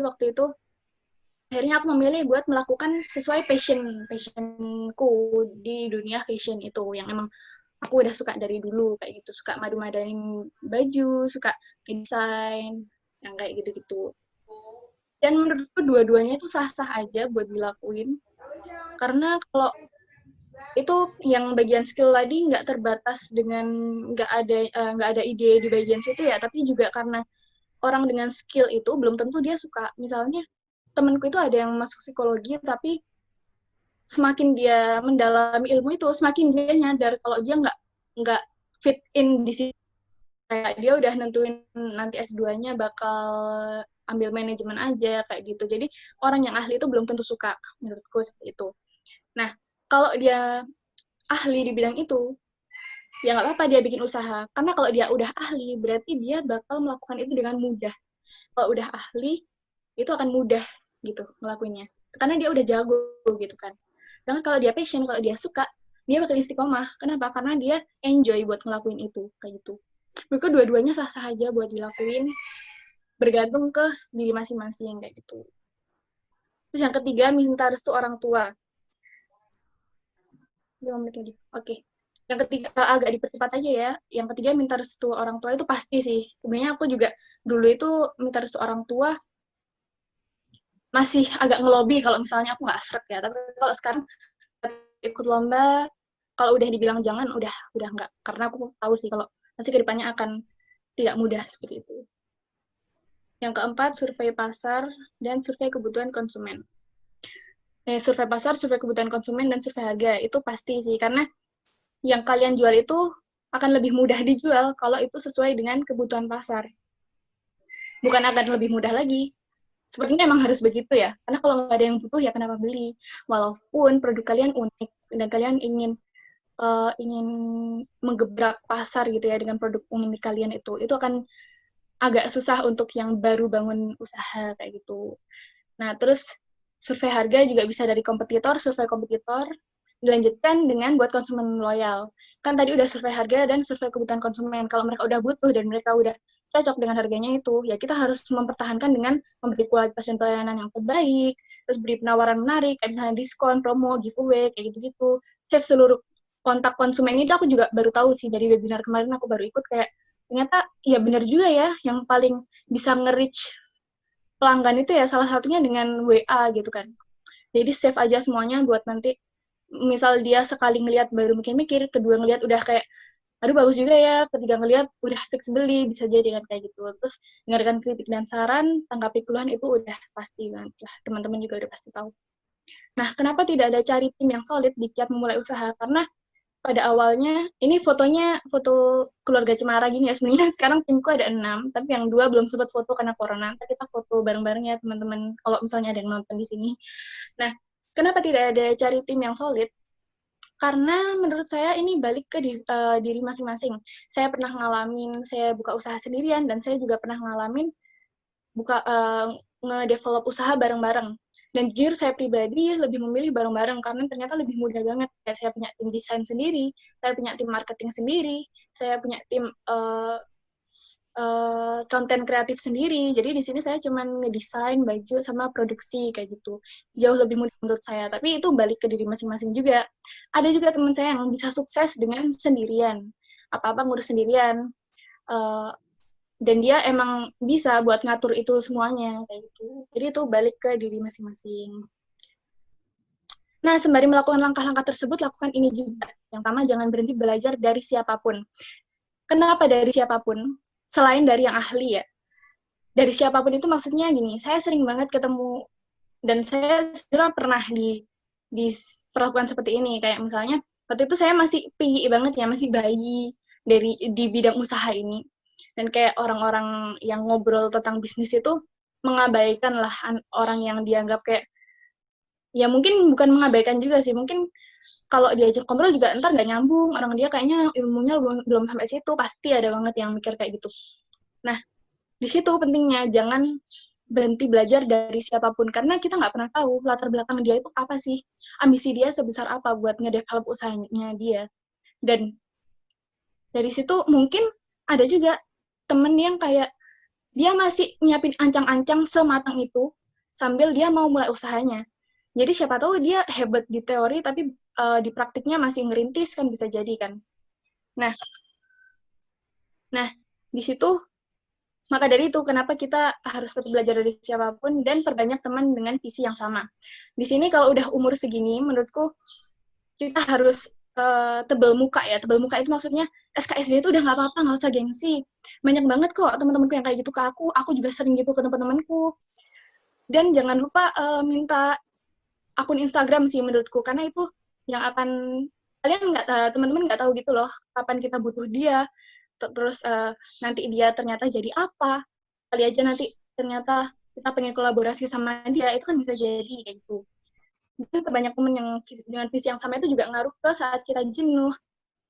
waktu itu akhirnya aku memilih buat melakukan sesuai passionku di dunia fashion itu, yang emang aku udah suka dari dulu kayak gitu, suka madu-madanin baju, suka desain, yang kayak gitu-gitu. Dan menurutku dua-duanya itu sah-sah aja buat dilakuin. Karena kalau itu yang bagian skill tadi nggak terbatas dengan nggak ada ide di bagian situ ya, tapi juga karena orang dengan skill itu belum tentu dia suka. Misalnya temenku itu ada yang masuk psikologi, tapi semakin dia mendalami ilmu itu, semakin dia nyadar kalau dia nggak fit in di situ. Kayak dia udah nentuin nanti S2-nya bakal ambil manajemen aja, kayak gitu. Jadi orang yang ahli itu belum tentu suka, menurutku seperti itu. Nah, kalau dia ahli di bidang itu, ya nggak apa-apa dia bikin usaha. Karena kalau dia udah ahli, berarti dia bakal melakukan itu dengan mudah. Kalau udah ahli, itu akan mudah gitu ngelakuinnya. Karena dia udah jago gitu kan. Dan kalau dia passion, kalau dia suka, dia bakal istiqomah. Kenapa? Karena dia enjoy buat ngelakuin itu, kayak gitu. Menurutku dua-duanya sah-sah aja buat dilakuin, bergantung ke diri masing-masing, kayak gitu. Terus yang ketiga, minta restu orang tua. 5 menit lagi. Oke. Yang ketiga, agak dipercepat aja ya. Yang ketiga, minta restu orang tua itu pasti sih. Sebenarnya aku juga dulu itu minta restu orang tua masih agak ngelobi kalau misalnya aku nggak srek ya. Tapi kalau sekarang ikut lomba, kalau udah dibilang jangan, udah nggak. Karena aku tahu sih kalau pasti kedepannya akan tidak mudah seperti itu. Yang keempat, survei pasar dan survei kebutuhan konsumen. Survei pasar, survei kebutuhan konsumen, dan survei harga. Itu pasti sih, karena yang kalian jual itu akan lebih mudah dijual kalau itu sesuai dengan kebutuhan pasar. Bukan akan lebih mudah lagi. Sepertinya emang harus begitu ya, karena kalau nggak ada yang butuh ya kenapa beli. Walaupun produk kalian unik dan kalian ingin menggebrak pasar gitu ya dengan produk unik kalian itu akan agak susah untuk yang baru bangun usaha kayak gitu. Nah, terus survei harga juga bisa dari kompetitor, survei kompetitor, dilanjutkan dengan buat konsumen loyal. Kan tadi udah survei harga dan survei kebutuhan konsumen. Kalau mereka udah butuh dan mereka udah cocok dengan harganya itu, ya kita harus mempertahankan dengan memberi kualitas dan pelayanan yang terbaik, terus beri penawaran menarik, kayak misalnya diskon, promo, giveaway, kayak gitu-gitu. Save seluruh kontak konsumen itu aku juga baru tahu sih dari webinar kemarin aku baru ikut kayak ternyata ya benar juga ya yang paling bisa nge-reach pelanggan itu ya salah satunya dengan WA gitu kan. Jadi save aja semuanya buat nanti misal dia sekali ngelihat baru mikir-mikir, kedua ngelihat udah kayak aduh bagus juga ya, ketiga ngelihat udah fix beli, bisa jadi kan kayak gitu. Terus dengarkan kritik dan saran, tanggapi keluhan itu udah pasti banget lah, teman-teman juga udah pasti tahu. Nah, kenapa tidak ada cari tim yang solid di kiat memulai usaha? Karena pada awalnya, ini fotonya foto keluarga Cemara gini ya, sebenarnya sekarang timku ada 6, tapi yang 2 belum sempat foto karena corona, nanti kita foto bareng-bareng ya teman-teman, kalau misalnya ada yang nonton di sini. Nah, kenapa tidak ada cari tim yang solid? Karena menurut saya ini balik ke diri masing-masing. Saya pernah ngalamin, saya buka usaha sendirian, dan saya juga pernah ngalamin nge-develop usaha bareng-bareng. Dan jujur saya pribadi lebih memilih bareng-bareng karena ternyata lebih mudah banget. Kayak saya punya tim desain sendiri, saya punya tim marketing sendiri, saya punya tim konten kreatif sendiri. Jadi di sini saya cuma ngedesain baju sama produksi kayak gitu. Jauh lebih mudah menurut saya. Tapi itu balik ke diri masing-masing juga. Ada juga teman saya yang bisa sukses dengan sendirian. Apa-apa ngurus sendirian. Dan dia emang bisa buat ngatur itu semuanya kayak gitu. Jadi itu balik ke diri masing-masing. Nah, sembari melakukan langkah-langkah tersebut, lakukan ini juga. Yang pertama, jangan berhenti belajar dari siapapun. Kenapa dari siapapun? Selain dari yang ahli ya. Dari siapapun itu maksudnya gini, saya sering banget ketemu, dan saya sebenarnya pernah diperlakukan seperti ini. Kayak misalnya, waktu itu saya masih piyi banget ya, masih bayi di bidang usaha ini. Dan kayak orang-orang yang ngobrol tentang bisnis itu mengabaikan lah orang yang dianggap kayak ya mungkin bukan mengabaikan juga sih, mungkin kalau diajak ngobrol juga ntar nggak nyambung, orang dia kayaknya ilmunya belum sampai situ, pasti ada banget yang mikir kayak gitu. Nah, di situ pentingnya jangan berhenti belajar dari siapapun, karena kita nggak pernah tahu latar belakang dia itu apa sih, ambisi dia sebesar apa buat ngedevelop usahanya dia. Dan dari situ mungkin ada juga temen yang kayak dia masih nyiapin ancang-ancang sematang itu sambil dia mau mulai usahanya. Jadi siapa tahu dia hebat di teori tapi di praktiknya masih ngerintis kan bisa jadi kan. Nah, di situ maka dari itu kenapa kita harus tetap belajar dari siapapun dan perbanyak teman dengan visi yang sama. Di sini kalau udah umur segini menurutku kita harus tebal muka ya. Tebal muka itu maksudnya SKSD itu udah nggak apa-apa, nggak usah gengsi. Banyak banget kok teman-temanku yang kayak gitu ke aku juga sering gitu ke teman-temanku. Dan jangan lupa minta akun Instagram sih menurutku, karena itu yang akan kalian teman-teman nggak tahu gitu loh kapan kita butuh dia, terus nanti dia ternyata jadi apa, kali aja nanti ternyata kita pengen kolaborasi sama dia, itu kan bisa jadi kayak gitu. Dan banyak temen yang dengan visi yang sama itu juga ngaruh ke saat kita jenuh,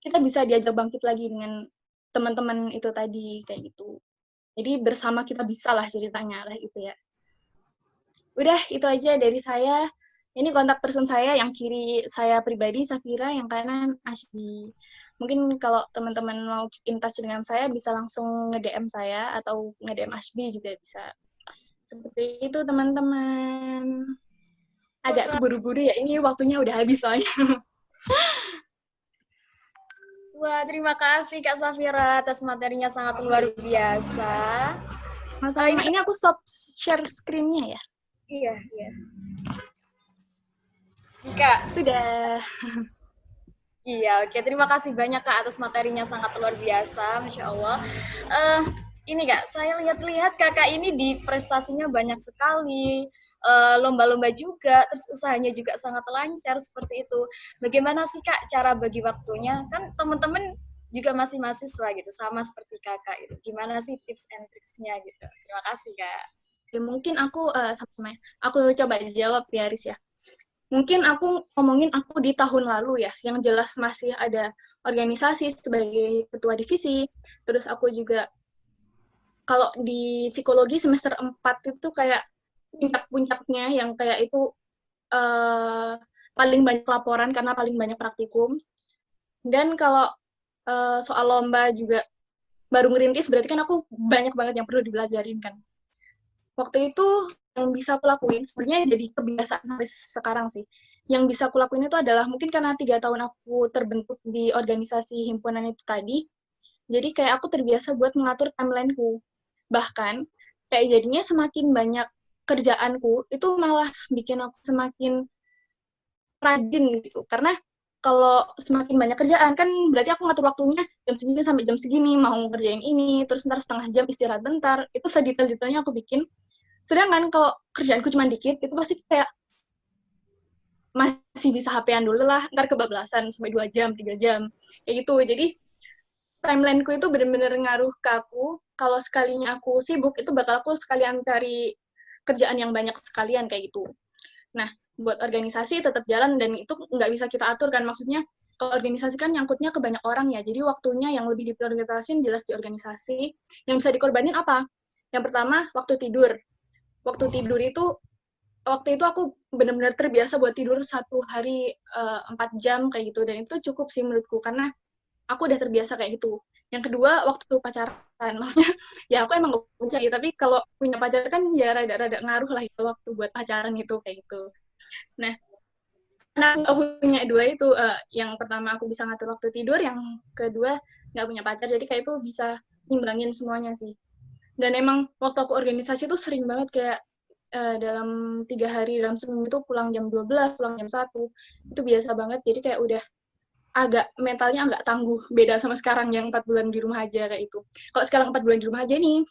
kita bisa diajak bangkit lagi dengan teman-teman itu tadi kayak gitu. Jadi bersama kita bisa lah ceritanya lah itu ya. Udah itu aja dari saya. Ini kontak person saya, yang kiri saya pribadi, Safira, yang kanan Ashby. Mungkin kalau teman-teman mau in touch dengan saya, bisa langsung nge-DM saya, atau nge-DM Ashby juga bisa. Seperti itu, teman-teman. Agak keburu-buru ya, ini waktunya udah habis soalnya. Wah, terima kasih Kak Safira atas materinya sangat luar biasa. Masalahnya, ini aku stop share screen-nya ya? Iya, iya. Kak. Sudah. Iya, oke. Terima kasih banyak Kak atas materinya sangat luar biasa, Masya Allah. Eh, ini Kak, saya lihat-lihat Kakak ini di prestasinya banyak sekali, lomba-lomba juga, terus usahanya juga sangat lancar seperti itu. Bagaimana sih Kak cara bagi waktunya? Kan teman-teman juga masih mahasiswa gitu, sama seperti Kakak itu. Gimana sih tips and tricksnya gitu? Terima kasih Kak. Ya, mungkin aku coba jawab ya, Riz ya. Mungkin aku ngomongin aku di tahun lalu ya, yang jelas masih ada organisasi sebagai ketua divisi, terus aku juga kalau di psikologi semester 4 itu kayak puncak-puncaknya yang kayak itu eh, paling banyak laporan karena paling banyak praktikum. Dan kalau soal lomba juga baru ngerintis, berarti kan aku banyak banget yang perlu dibelajarin kan. Waktu itu yang bisa aku lakuin, sebenarnya jadi kebiasaan sampai sekarang sih. Yang bisa aku lakuin itu adalah mungkin karena 3 tahun aku terbentuk di organisasi himpunan itu tadi, jadi kayak aku terbiasa buat mengatur timeline-ku. Bahkan, kayak jadinya semakin banyak kerjaanku, itu malah bikin aku semakin rajin gitu. Karena kalau semakin banyak kerjaan, kan berarti aku ngatur waktunya jam segini sampai jam segini, mau ngerjain ini, terus ntar setengah jam istirahat bentar, itu sedetail-detailnya aku bikin. Sedangkan kalau kerjaanku cuma dikit, itu pasti kayak masih bisa HP-an dulu lah, ntar kebablasan sampai 2 jam, 3 jam, kayak gitu. Jadi timeline-ku itu bener-bener ngaruh ke aku. Kalau sekalinya aku sibuk, itu bakal aku sekalian cari kerjaan yang banyak sekalian kayak gitu. Nah, buat organisasi tetap jalan dan itu nggak bisa kita atur kan. Maksudnya, kalau organisasi kan nyangkutnya ke banyak orang ya. Jadi waktunya yang lebih diprioritaskan jelas di organisasi. Yang bisa dikorbanin apa? Yang pertama, waktu tidur. Waktu tidur itu, waktu itu aku benar-benar terbiasa buat tidur 1 hari 4 jam kayak gitu. Dan itu cukup sih menurutku, karena aku udah terbiasa kayak gitu. Yang kedua, waktu pacaran. Maksudnya, ya aku emang gak punya, tapi kalau punya pacar kan ya rada-rada ngaruh lah itu waktu buat pacaran itu, kayak gitu. Nah, karena aku punya dua itu, yang pertama aku bisa ngatur waktu tidur, yang kedua nggak punya pacar, jadi kayak itu bisa ngimbangin semuanya sih. Dan emang waktu aku organisasi tuh sering banget kayak dalam 3 hari, dalam seminggu itu pulang jam 12, pulang jam 1, itu biasa banget, jadi kayak udah agak mentalnya agak tangguh, beda sama sekarang yang 4 bulan di rumah aja kayak itu. Kalau sekarang 4 bulan di rumah aja nih,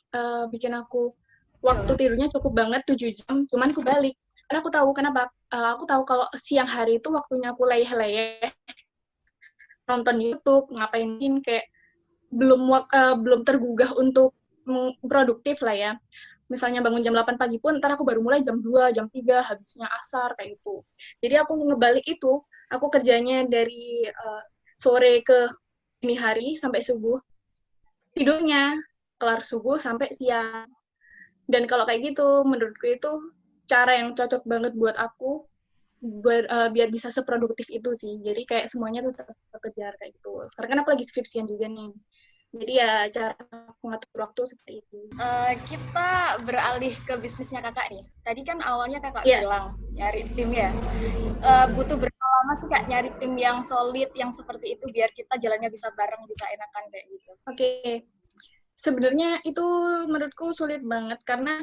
bikin aku waktu tidurnya cukup banget 7 jam, cuman aku balik. Karena aku tahu kenapa, aku tahu kalau siang hari itu waktunya aku leyeh-leyeh, nonton YouTube, ngapain kayak belum tergugah untuk produktif lah ya. Misalnya bangun jam 8 pagi pun, ntar aku baru mulai jam 2, jam 3, habisnya asar, kayak itu. Jadi aku ngebalik itu, aku kerjanya dari sore ke dini hari sampai subuh, tidurnya kelar subuh sampai siang. Dan kalau kayak gitu, menurutku itu cara yang cocok banget buat aku, biar bisa seproduktif itu sih. Jadi kayak semuanya tuh tetap kejar kayak gitu. Sekarang kan aku lagi skripsian juga nih. Jadi ya cara aku ngatur waktu seperti itu. Kita beralih ke bisnisnya kakak nih. Tadi kan awalnya kakak Iya, bilang nyari tim ya. Butuh berapa lama sih kak nyari tim yang solid, yang seperti itu biar kita jalannya bisa bareng, bisa enakan kayak gitu. oke. Sebenarnya itu menurutku sulit banget karena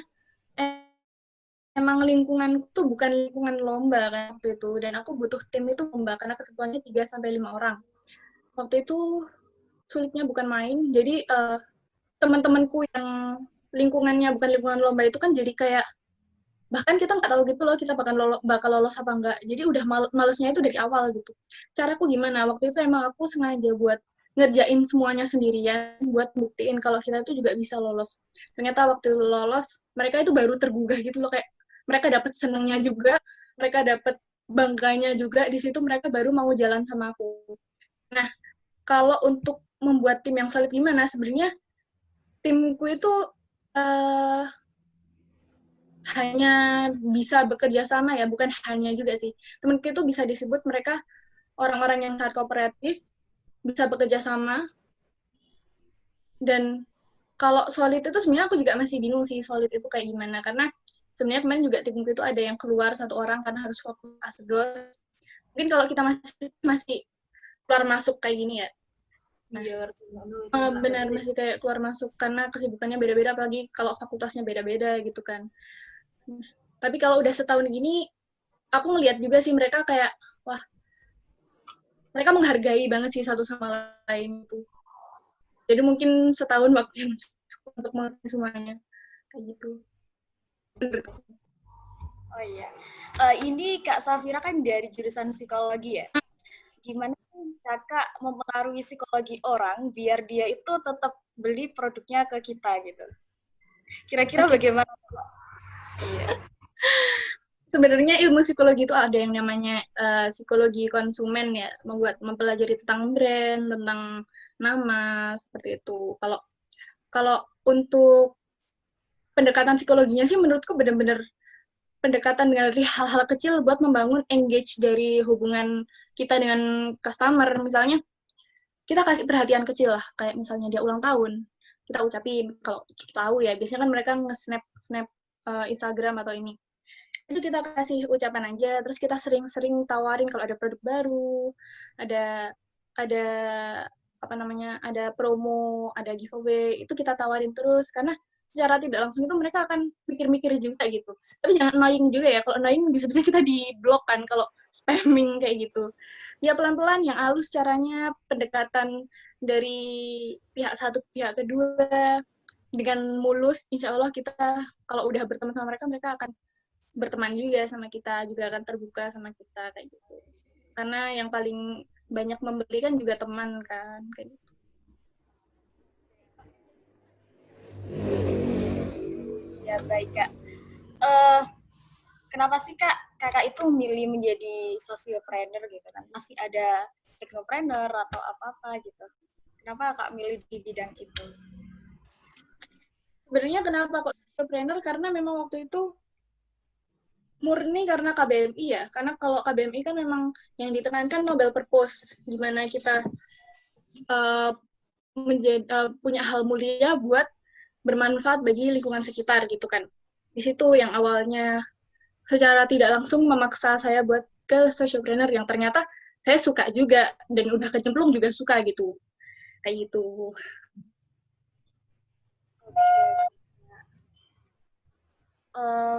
emang lingkunganku tuh bukan lingkungan lomba kan waktu itu, dan aku butuh tim itu lomba karena ketentuannya 3 sampai 5 orang. Waktu itu sulitnya bukan main, jadi teman-temanku yang lingkungannya bukan lingkungan lomba itu kan jadi kayak, bahkan kita nggak tahu gitu loh kita bakal lolos apa enggak, jadi udah malesnya itu dari awal gitu. Caraku gimana waktu itu, emang aku sengaja buat ngerjain semuanya sendirian buat buktiin kalau kita tuh juga bisa lolos. Ternyata waktu lolos mereka itu baru tergugah gitu loh, kayak mereka dapat senengnya juga, mereka dapat bangganya juga, di situ mereka baru mau jalan sama aku. Nah, kalau untuk membuat tim yang solid gimana, sebenarnya timku itu uh, hanya bisa bekerja sama ya, bukan hanya juga sih. Temanku itu bisa disebut mereka orang-orang yang sangat kooperatif, bisa bekerja sama, dan kalau solid itu sebenarnya aku juga masih bingung sih solid itu kayak gimana, karena sebenarnya kemarin juga timku itu ada yang keluar 1 orang karena harus fokus asdos. Mungkin kalau kita masih masih keluar masuk kayak gini ya. Nah, benar masih kayak keluar masuk karena kesibukannya beda-beda, apalagi kalau fakultasnya beda-beda gitu kan. Tapi kalau udah setahun gini, aku ngelihat juga sih mereka kayak, wah, mereka menghargai banget sih satu sama lain itu. Jadi mungkin setahun waktu yang cukup untuk mengerti semuanya kayak gitu. Oh iya. Ini Kak Safira kan dari jurusan psikologi ya. Gimana sih Kakak mempengaruhi psikologi orang biar dia itu tetap beli produknya ke kita gitu? Kira-kira Oke, bagaimana? Iya. sebenarnya ilmu psikologi itu ada yang namanya psikologi konsumen ya, mempelajari tentang brand, tentang nama seperti itu. Kalau kalau untuk pendekatan psikologinya sih menurutku benar-benar pendekatan dari hal-hal kecil buat membangun engage dari hubungan kita dengan customer. Misalnya kita kasih perhatian kecil lah, kayak misalnya dia ulang tahun, kita ucapin, kalau kita tahu ya, biasanya kan mereka nge-snap snap Instagram atau ini. Itu kita kasih ucapan aja, terus kita sering-sering tawarin kalau ada produk baru, ada ada apa namanya, ada promo, ada giveaway, itu kita tawarin terus karena secara tidak langsung itu mereka akan mikir-mikir juga gitu. Tapi jangan annoying juga ya, kalau annoying bisa-bisa kita di-block kan kalau spamming kayak gitu. Ya pelan-pelan yang halus caranya, pendekatan dari pihak satu pihak kedua dengan mulus, insya Allah kita kalau udah berteman sama mereka, mereka akan berteman juga sama kita, juga akan terbuka sama kita kayak gitu. Karena yang paling banyak memberi kan juga teman kan kayak gitu. Ya baik Kak. Eh Kenapa sih Kak Kakak itu memilih menjadi sociopreneur gitu kan? Masih ada technopreneur atau apa-apa gitu. Kenapa Kak milih di bidang itu? Sebenarnya kenapa kok entrepreneur? Karena memang waktu itu murni karena KBMI ya. Karena kalau KBMI kan memang yang ditekankan Nobel Purpose, gimana kita uh, punya hal mulia buat bermanfaat bagi lingkungan sekitar gitu kan. Di situ yang awalnya secara tidak langsung memaksa saya buat ke socialpreneur yang ternyata saya suka juga dan udah kecemplung juga suka gitu. Kayak gitu. Oke.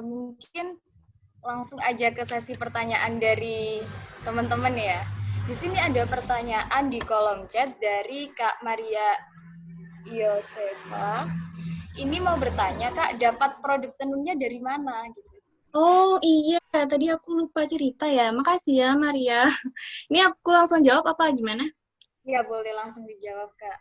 Mungkin langsung aja ke sesi pertanyaan dari teman-teman ya. Di sini ada pertanyaan di kolom chat dari Kak Maria Yosefa. Ini mau bertanya, Kak, dapat produk tenunnya dari mana? Gitu. Oh iya, tadi aku lupa cerita ya. Makasih ya Maria. Ini aku langsung jawab apa gimana? Ya, boleh langsung dijawab, Kak.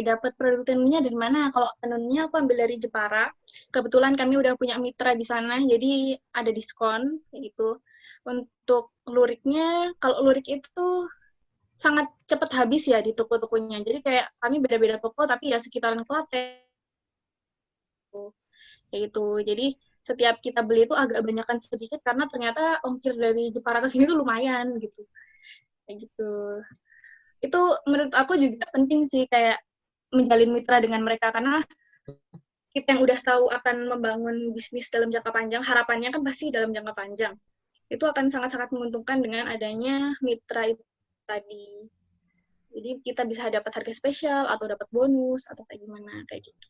Dapat produk tenunnya dari mana? Kalau tenunnya aku ambil dari Jepara. Kebetulan kami udah punya mitra di sana, jadi ada diskon kayak gitu. Untuk luriknya, kalau lurik itu sangat cepat habis ya di toko-tokonya. Jadi kayak kami beda-beda toko, tapi ya sekitaran Klaten kayak gitu. Jadi setiap kita beli itu agak banyakan sedikit karena ternyata ongkir dari Jepara ke sini tuh lumayan gitu. Kayak gitu. Itu menurut aku juga penting sih kayak menjalin mitra dengan mereka karena kita yang udah tahu akan membangun bisnis dalam jangka panjang, harapannya kan pasti dalam jangka panjang. Itu akan sangat-sangat menguntungkan dengan adanya mitra itu tadi. Jadi kita bisa dapat harga spesial atau dapat bonus atau kayak gimana kayak gitu.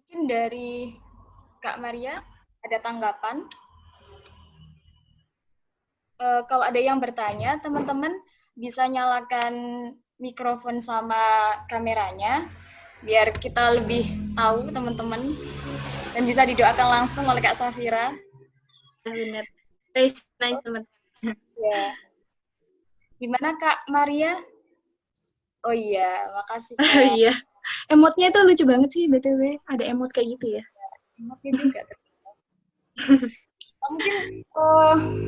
Mungkin dari Kak Maria ada tanggapan? Kalau ada yang bertanya, teman-teman bisa nyalakan mikrofon sama kameranya biar kita lebih tahu teman-teman dan bisa didoakan langsung oleh Kak Safira. Ya, benar. Guys, nanya teman-teman. Ya. Gimana Kak Maria? Oh iya, makasih Kak. Iya. Emotnya itu lucu banget sih, BTW. Ada emot kayak gitu ya. Emotnya juga. Mungkin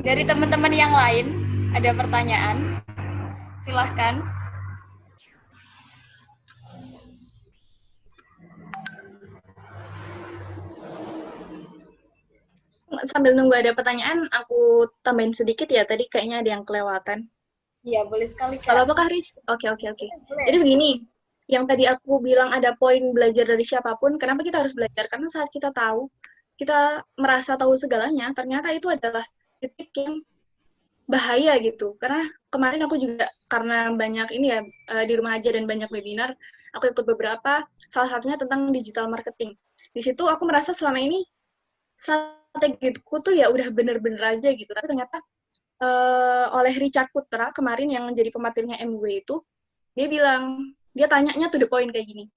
dari teman-teman yang lain ada pertanyaan, silahkan. Sambil nunggu ada pertanyaan, aku tambahin sedikit ya. Tadi kayaknya ada yang kelewatan. Iya, boleh sekali Kalau Kak. apa, Kak Riz? Oke, oke, oke. Boleh. Jadi begini, yang tadi aku bilang ada poin belajar dari siapapun, kenapa kita harus belajar? Karena saat kita tahu, kita merasa tahu segalanya, ternyata itu adalah titik yang bahaya gitu. Karena kemarin aku juga, karena banyak ini ya, di rumah aja dan banyak webinar, aku ikut beberapa, salah satunya tentang digital marketing. Di situ aku merasa selama ini strategiku tuh ya udah bener-bener aja gitu. Tapi ternyata oleh Richard Putra kemarin yang jadi pematirnya MW itu, dia tanyanya to the point kayak gini,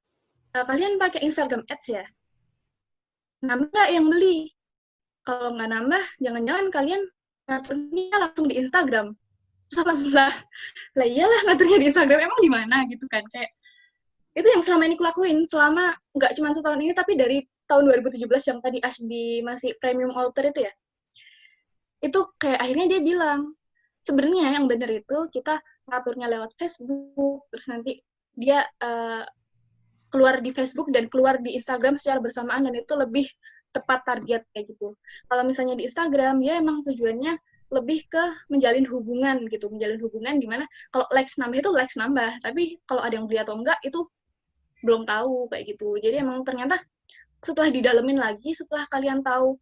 kalian pakai Instagram Ads ya? Nambah nggak yang beli? Kalau nggak nambah, jangan-jangan kalian ngaturnya langsung di Instagram. Terus apa lah iyalah ngaturnya di Instagram, emang di mana gitu kan. Kayak, itu yang selama ini kulakuin, selama nggak cuma setahun ini, tapi dari tahun 2017 yang tadi Ashby masih premium alter itu ya, itu kayak akhirnya dia bilang, sebenarnya yang bener itu kita ngaturnya lewat Facebook, terus nanti dia keluar di Facebook dan keluar di Instagram secara bersamaan, dan itu lebih tepat target kayak gitu. Kalau misalnya di Instagram, ya emang tujuannya lebih ke menjalin hubungan gitu, menjalin hubungan dimana kalau likes nambah itu likes nambah, tapi kalau ada yang beli atau enggak itu belum tahu kayak gitu. Jadi emang ternyata setelah didalemin lagi, setelah kalian tahu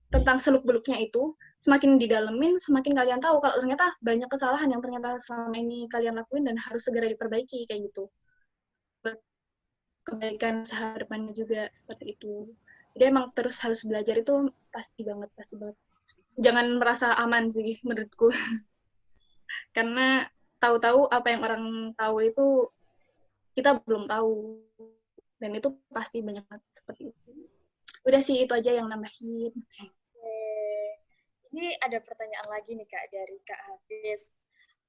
tentang seluk-beluknya itu, semakin didalemin, semakin kalian tahu kalau ternyata banyak kesalahan yang ternyata selama ini kalian lakuin dan harus segera diperbaiki kayak gitu. Kebaikan usaha depannya juga seperti itu. Jadi emang terus harus belajar itu pasti banget. Jangan merasa aman sih menurutku. Karena tahu-tahu apa yang orang tahu itu kita belum tahu. Dan itu pasti banyak banget seperti itu. Udah sih, itu aja yang nambahin. Ini ada pertanyaan lagi nih Kak dari Kak Hafiz.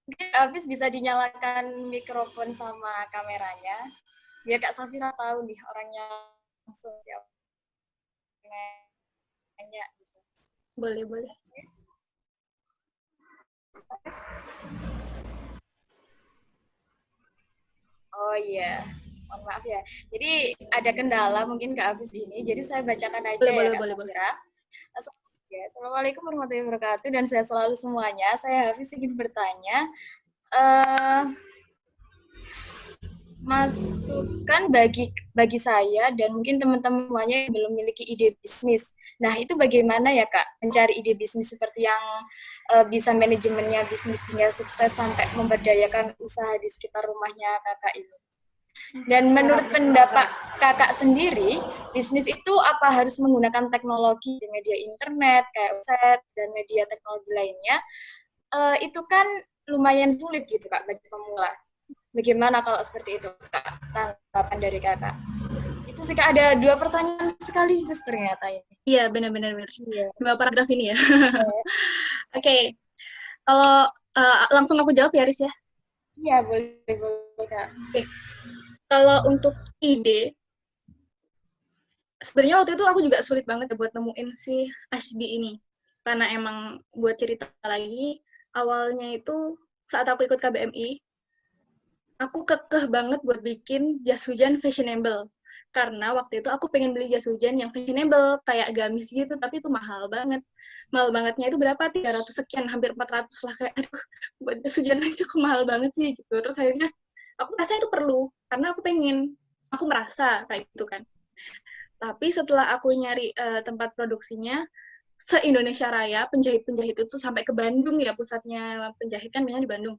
Mungkin Kak Hafiz bisa dinyalakan mikrofon sama kameranya, biar Kak Safira tahu nih orangnya langsung siapa nanya gitu. Boleh. Hafiz? Hafiz? Oh iya, mohon maaf ya. Jadi ada kendala mungkin Kak Hafiz ini, jadi saya bacakan aja ya Kak Safira. Assalamualaikum warahmatullahi wabarakatuh, dan saya selalu semuanya. Saya Hafiz ingin bertanya, masukan bagi saya dan mungkin teman-teman semuanya yang belum memiliki ide bisnis. Nah, itu bagaimana ya Kak, mencari ide bisnis seperti yang bisa manajemennya bisnis hingga sukses sampai memberdayakan usaha di sekitar rumahnya Kakak ini. Dan menurut pendapat Kakak sendiri, bisnis itu apa harus menggunakan teknologi di media internet, kayak website, dan media teknologi lainnya, itu kan lumayan sulit gitu Kak bagi pemula. Bagaimana kalau seperti itu Kak, tanggapan dari Kakak? Itu sih Kak, ada 2 pertanyaan sekaligus ternyata ini. Iya, benar. Iya. 2 paragraf ini ya. Oke. Kalau langsung aku jawab ya, Riz ya? Iya, boleh Kak. Oke. Kalau untuk ide, sebenarnya waktu itu aku juga sulit banget ya buat nemuin si Ashby ini. Karena emang buat cerita lagi, awalnya itu saat aku ikut KBMI, aku kekeh banget buat bikin jas hujan fashionable. Karena waktu itu aku pengen beli jas hujan yang fashionable, kayak gamis gitu, tapi itu mahal banget. Mahal bangetnya itu berapa? 300 sekian, hampir 400 lah. Kayak, aduh, buat jas hujan itu kok mahal banget sih, gitu. Terus akhirnya, aku merasa itu perlu, karena aku merasa kayak gitu kan. Tapi setelah aku nyari tempat produksinya, se-Indonesia Raya, penjahit-penjahit itu sampai ke Bandung ya, pusatnya penjahit kan banyak di Bandung.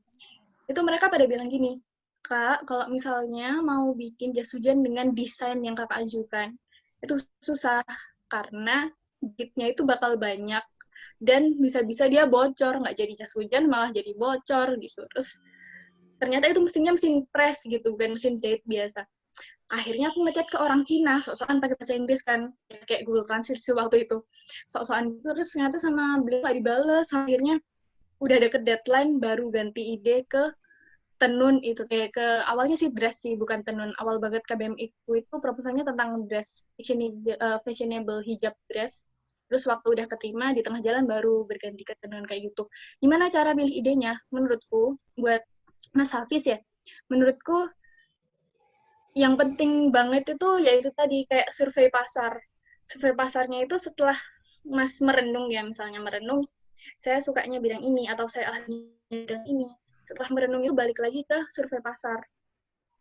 Itu mereka pada bilang gini, Kak, kalau misalnya mau bikin jas hujan dengan desain yang Kakak ajukan, itu susah, karena jahitnya itu bakal banyak, dan bisa-bisa dia bocor, nggak jadi jas hujan, malah jadi bocor, gitu. Terus, ternyata itu mesinnya mesin press, gitu, bukan mesin jahit biasa. Akhirnya aku ngechat ke orang Cina, sok-sokan pakai bahasa Inggris kan, kayak Google Translate waktu itu. Sok-sokan gitu, terus ternyata sama beliau nggak dibales, akhirnya udah deket deadline, baru ganti ide ke tenun itu, kayak ke awalnya sih dress sih, bukan tenun. Awal banget KBMI itu proposalnya tentang dress, fashionable hijab dress. Terus waktu udah keterima, di tengah jalan baru berganti ke tenun kayak gitu. Gimana cara pilih idenya? Menurutku, buat Mas Hafiz ya, menurutku yang penting banget itu yaitu tadi kayak survei pasar. Survei pasarnya itu setelah Mas merenung ya, misalnya merenung, saya sukanya bidang ini atau saya ahlinya bidang ini. Setelah merenung itu balik lagi ke survei pasar.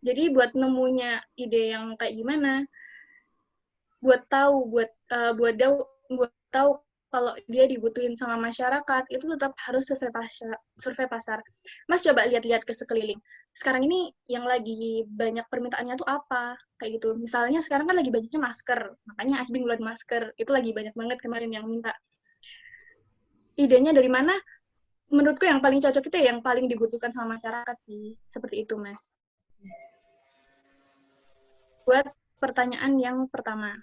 Jadi buat nemunya ide yang kayak gimana, buat tahu kalau dia dibutuhin sama masyarakat, itu tetap harus survei pasar. Mas coba lihat-lihat ke sekeliling. Sekarang ini yang lagi banyak permintaannya tuh apa? Kayak gitu. Misalnya sekarang kan lagi banyaknya masker, makanya Asbing buat masker. Itu lagi banyak banget kemarin yang minta. Idenya dari mana? Menurutku yang paling cocok itu yang paling dibutuhkan sama masyarakat sih. Seperti itu, Mas. Buat pertanyaan yang pertama.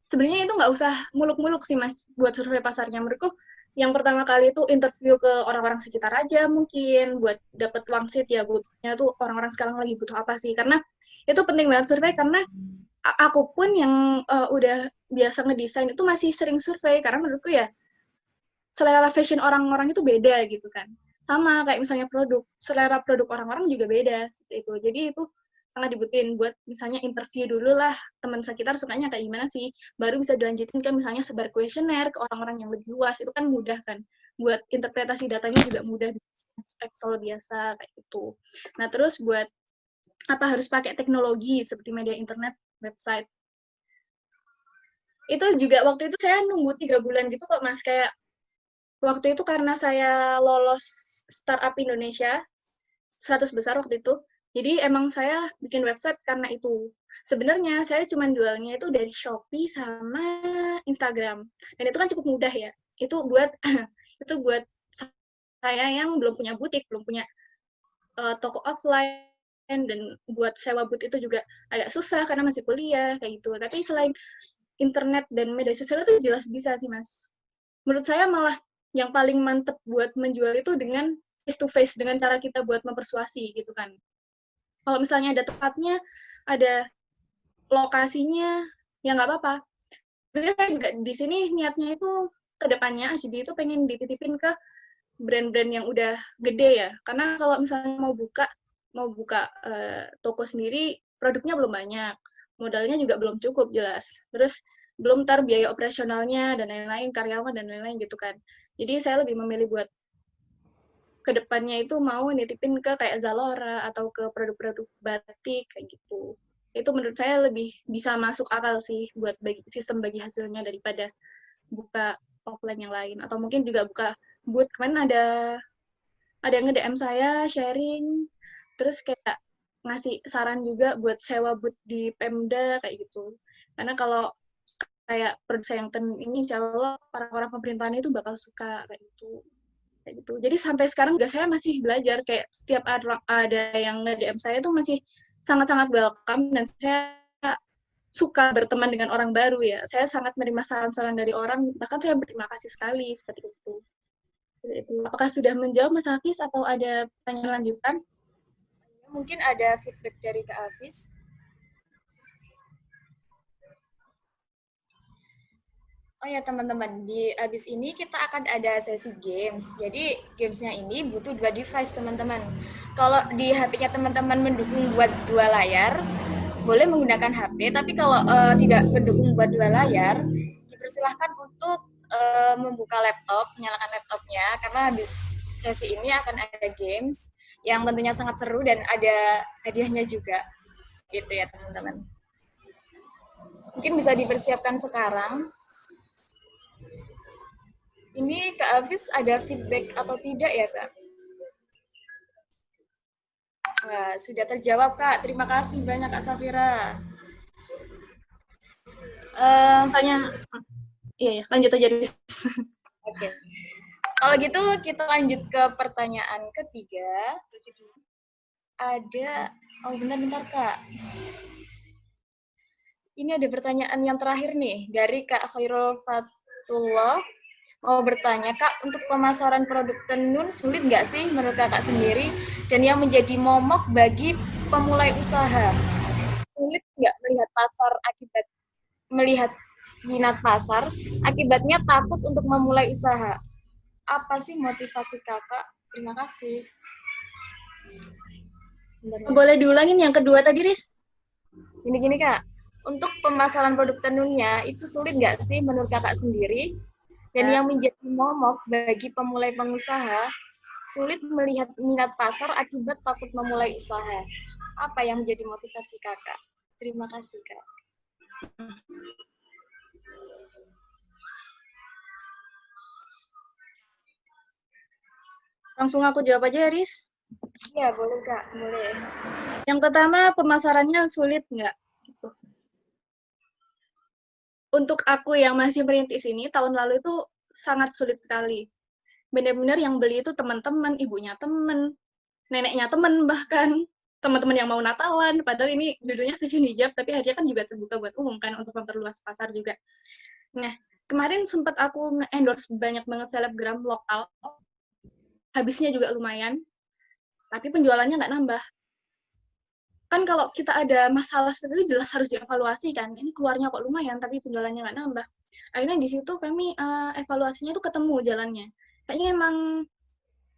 Sebenarnya itu nggak usah muluk-muluk sih, Mas, buat survei pasarnya. Menurutku yang pertama kali itu interview ke orang-orang sekitar aja mungkin, buat dapet wangsit ya, butuhnya tuh orang-orang sekarang lagi butuh apa sih. Karena itu penting banget survei, karena aku pun yang udah biasa ngedesain itu masih sering survei, karena menurutku ya, selera fashion orang-orang itu beda gitu kan. Sama kayak misalnya produk, selera produk orang-orang juga beda itu. Jadi itu sangat dibutuhin buat misalnya interview dulu lah teman sekitar sukanya kayak gimana sih, baru bisa dilanjutin ke misalnya sebar kuesioner ke orang-orang yang lebih luas, itu kan mudah kan. Buat interpretasi datanya juga mudah, Excel biasa kayak gitu. Nah terus buat apa harus pakai teknologi seperti media internet, website. Itu juga waktu itu saya nunggu 3 bulan gitu kok Mas, kayak waktu itu karena saya lolos Startup Indonesia 100 besar waktu itu, jadi emang saya bikin website karena itu. Sebenarnya saya cuma jualnya itu dari Shopee sama Instagram, dan itu kan cukup mudah ya. Itu buat itu buat saya yang belum punya butik, belum punya toko offline, dan buat sewa booth itu juga agak susah karena masih kuliah kayak gitu. Tapi selain internet dan media sosial itu jelas bisa sih Mas. Menurut saya malah yang paling mantep buat menjual itu dengan face to face, dengan cara kita buat mempersuasi gitu kan. Kalau misalnya ada tempatnya, ada lokasinya, ya nggak apa-apa. Sebenarnya saya juga di sini niatnya itu ke depannya HB itu pengen dititipin ke brand-brand yang udah gede ya. Karena kalau misalnya mau buka toko sendiri, produknya belum banyak, modalnya juga belum cukup jelas. Terus belum ntar biaya operasionalnya dan lain-lain, karyawan dan lain-lain gitu kan. Jadi saya lebih memilih buat kedepannya itu mau nitipin ke kayak Zalora atau ke produk-produk batik kayak gitu. Itu menurut saya lebih bisa masuk akal sih buat sistem bagi hasilnya daripada buka offline yang lain. Atau mungkin juga buka booth. Kemarin ada yang nge-DM saya sharing, terus kayak ngasih saran juga buat sewa booth di Pemda kayak gitu. Karena kalau kayak produk yang ini insya Allah orang-orang pemerintahan itu bakal suka kayak gitu. Gitu. Jadi sampai sekarang juga saya masih belajar, kayak setiap ada yang nge-DM saya tuh masih sangat-sangat welcome, dan saya suka berteman dengan orang baru ya. Saya sangat menerima saran-saran dari orang, bahkan saya berterima kasih sekali seperti itu. Apakah sudah menjawab Mas Hafiz atau ada pertanyaan lanjutan? Mungkin ada feedback dari Kak Hafiz. Oh ya teman-teman, di abis ini kita akan ada sesi games. Jadi gamesnya ini butuh 2 device teman-teman. Kalau di HP-nya teman-teman mendukung buat 2 layar, boleh menggunakan HP. Tapi kalau tidak mendukung buat 2 layar, dipersilahkan untuk membuka laptop, menyalakan laptopnya, karena habis sesi ini akan ada games yang tentunya sangat seru dan ada hadiahnya juga. Gitu ya teman-teman. Mungkin bisa dipersiapkan sekarang. Ini Kak Hafiz ada feedback atau tidak ya Kak? Wah, sudah terjawab Kak. Terima kasih banyak Kak Safira. Tanya, iya ya, lanjut aja. Oke. Kalau gitu kita lanjut ke pertanyaan ketiga. Ada, oh bentar-bentar Kak. Ini ada pertanyaan yang terakhir nih dari Kak Khairul Fatullah. Mau bertanya, Kak, untuk pemasaran produk tenun sulit nggak sih menurut Kakak sendiri? Dan yang menjadi momok bagi pemulai usaha? Sulit nggak melihat minat pasar, akibatnya takut untuk memulai usaha? Apa sih motivasi Kakak? Terima kasih. Boleh diulangin yang kedua tadi, Riz? Gini-gini, Kak. Untuk pemasaran produk tenunnya, itu sulit nggak sih menurut Kakak sendiri? Dan yang menjadi momok bagi pemulai pengusaha, sulit melihat minat pasar akibat takut memulai usaha. Apa yang menjadi motivasi Kakak? Terima kasih, Kak. Langsung aku jawab aja, Riz. Iya, boleh Kak, boleh. Yang pertama, pemasarannya sulit nggak? Gitu. Untuk aku yang masih merintis ini, tahun lalu itu sangat sulit sekali. Benar-benar yang beli itu teman-teman, ibunya teman, neneknya teman bahkan. Teman-teman yang mau Natalan, padahal ini judulnya fashion hijab, tapi akhirnya kan juga terbuka buat umum kan, untuk memperluas pasar juga. Nah, kemarin sempat aku nge-endorse banyak banget selebgram lokal, habisnya juga lumayan, tapi penjualannya nggak nambah. Kan kalau kita ada masalah seperti itu jelas harus dievaluasi kan, ini keluarnya kok lumayan tapi penjualannya nggak nambah. Akhirnya di situ kami evaluasinya tuh ketemu jalannya. Kayaknya emang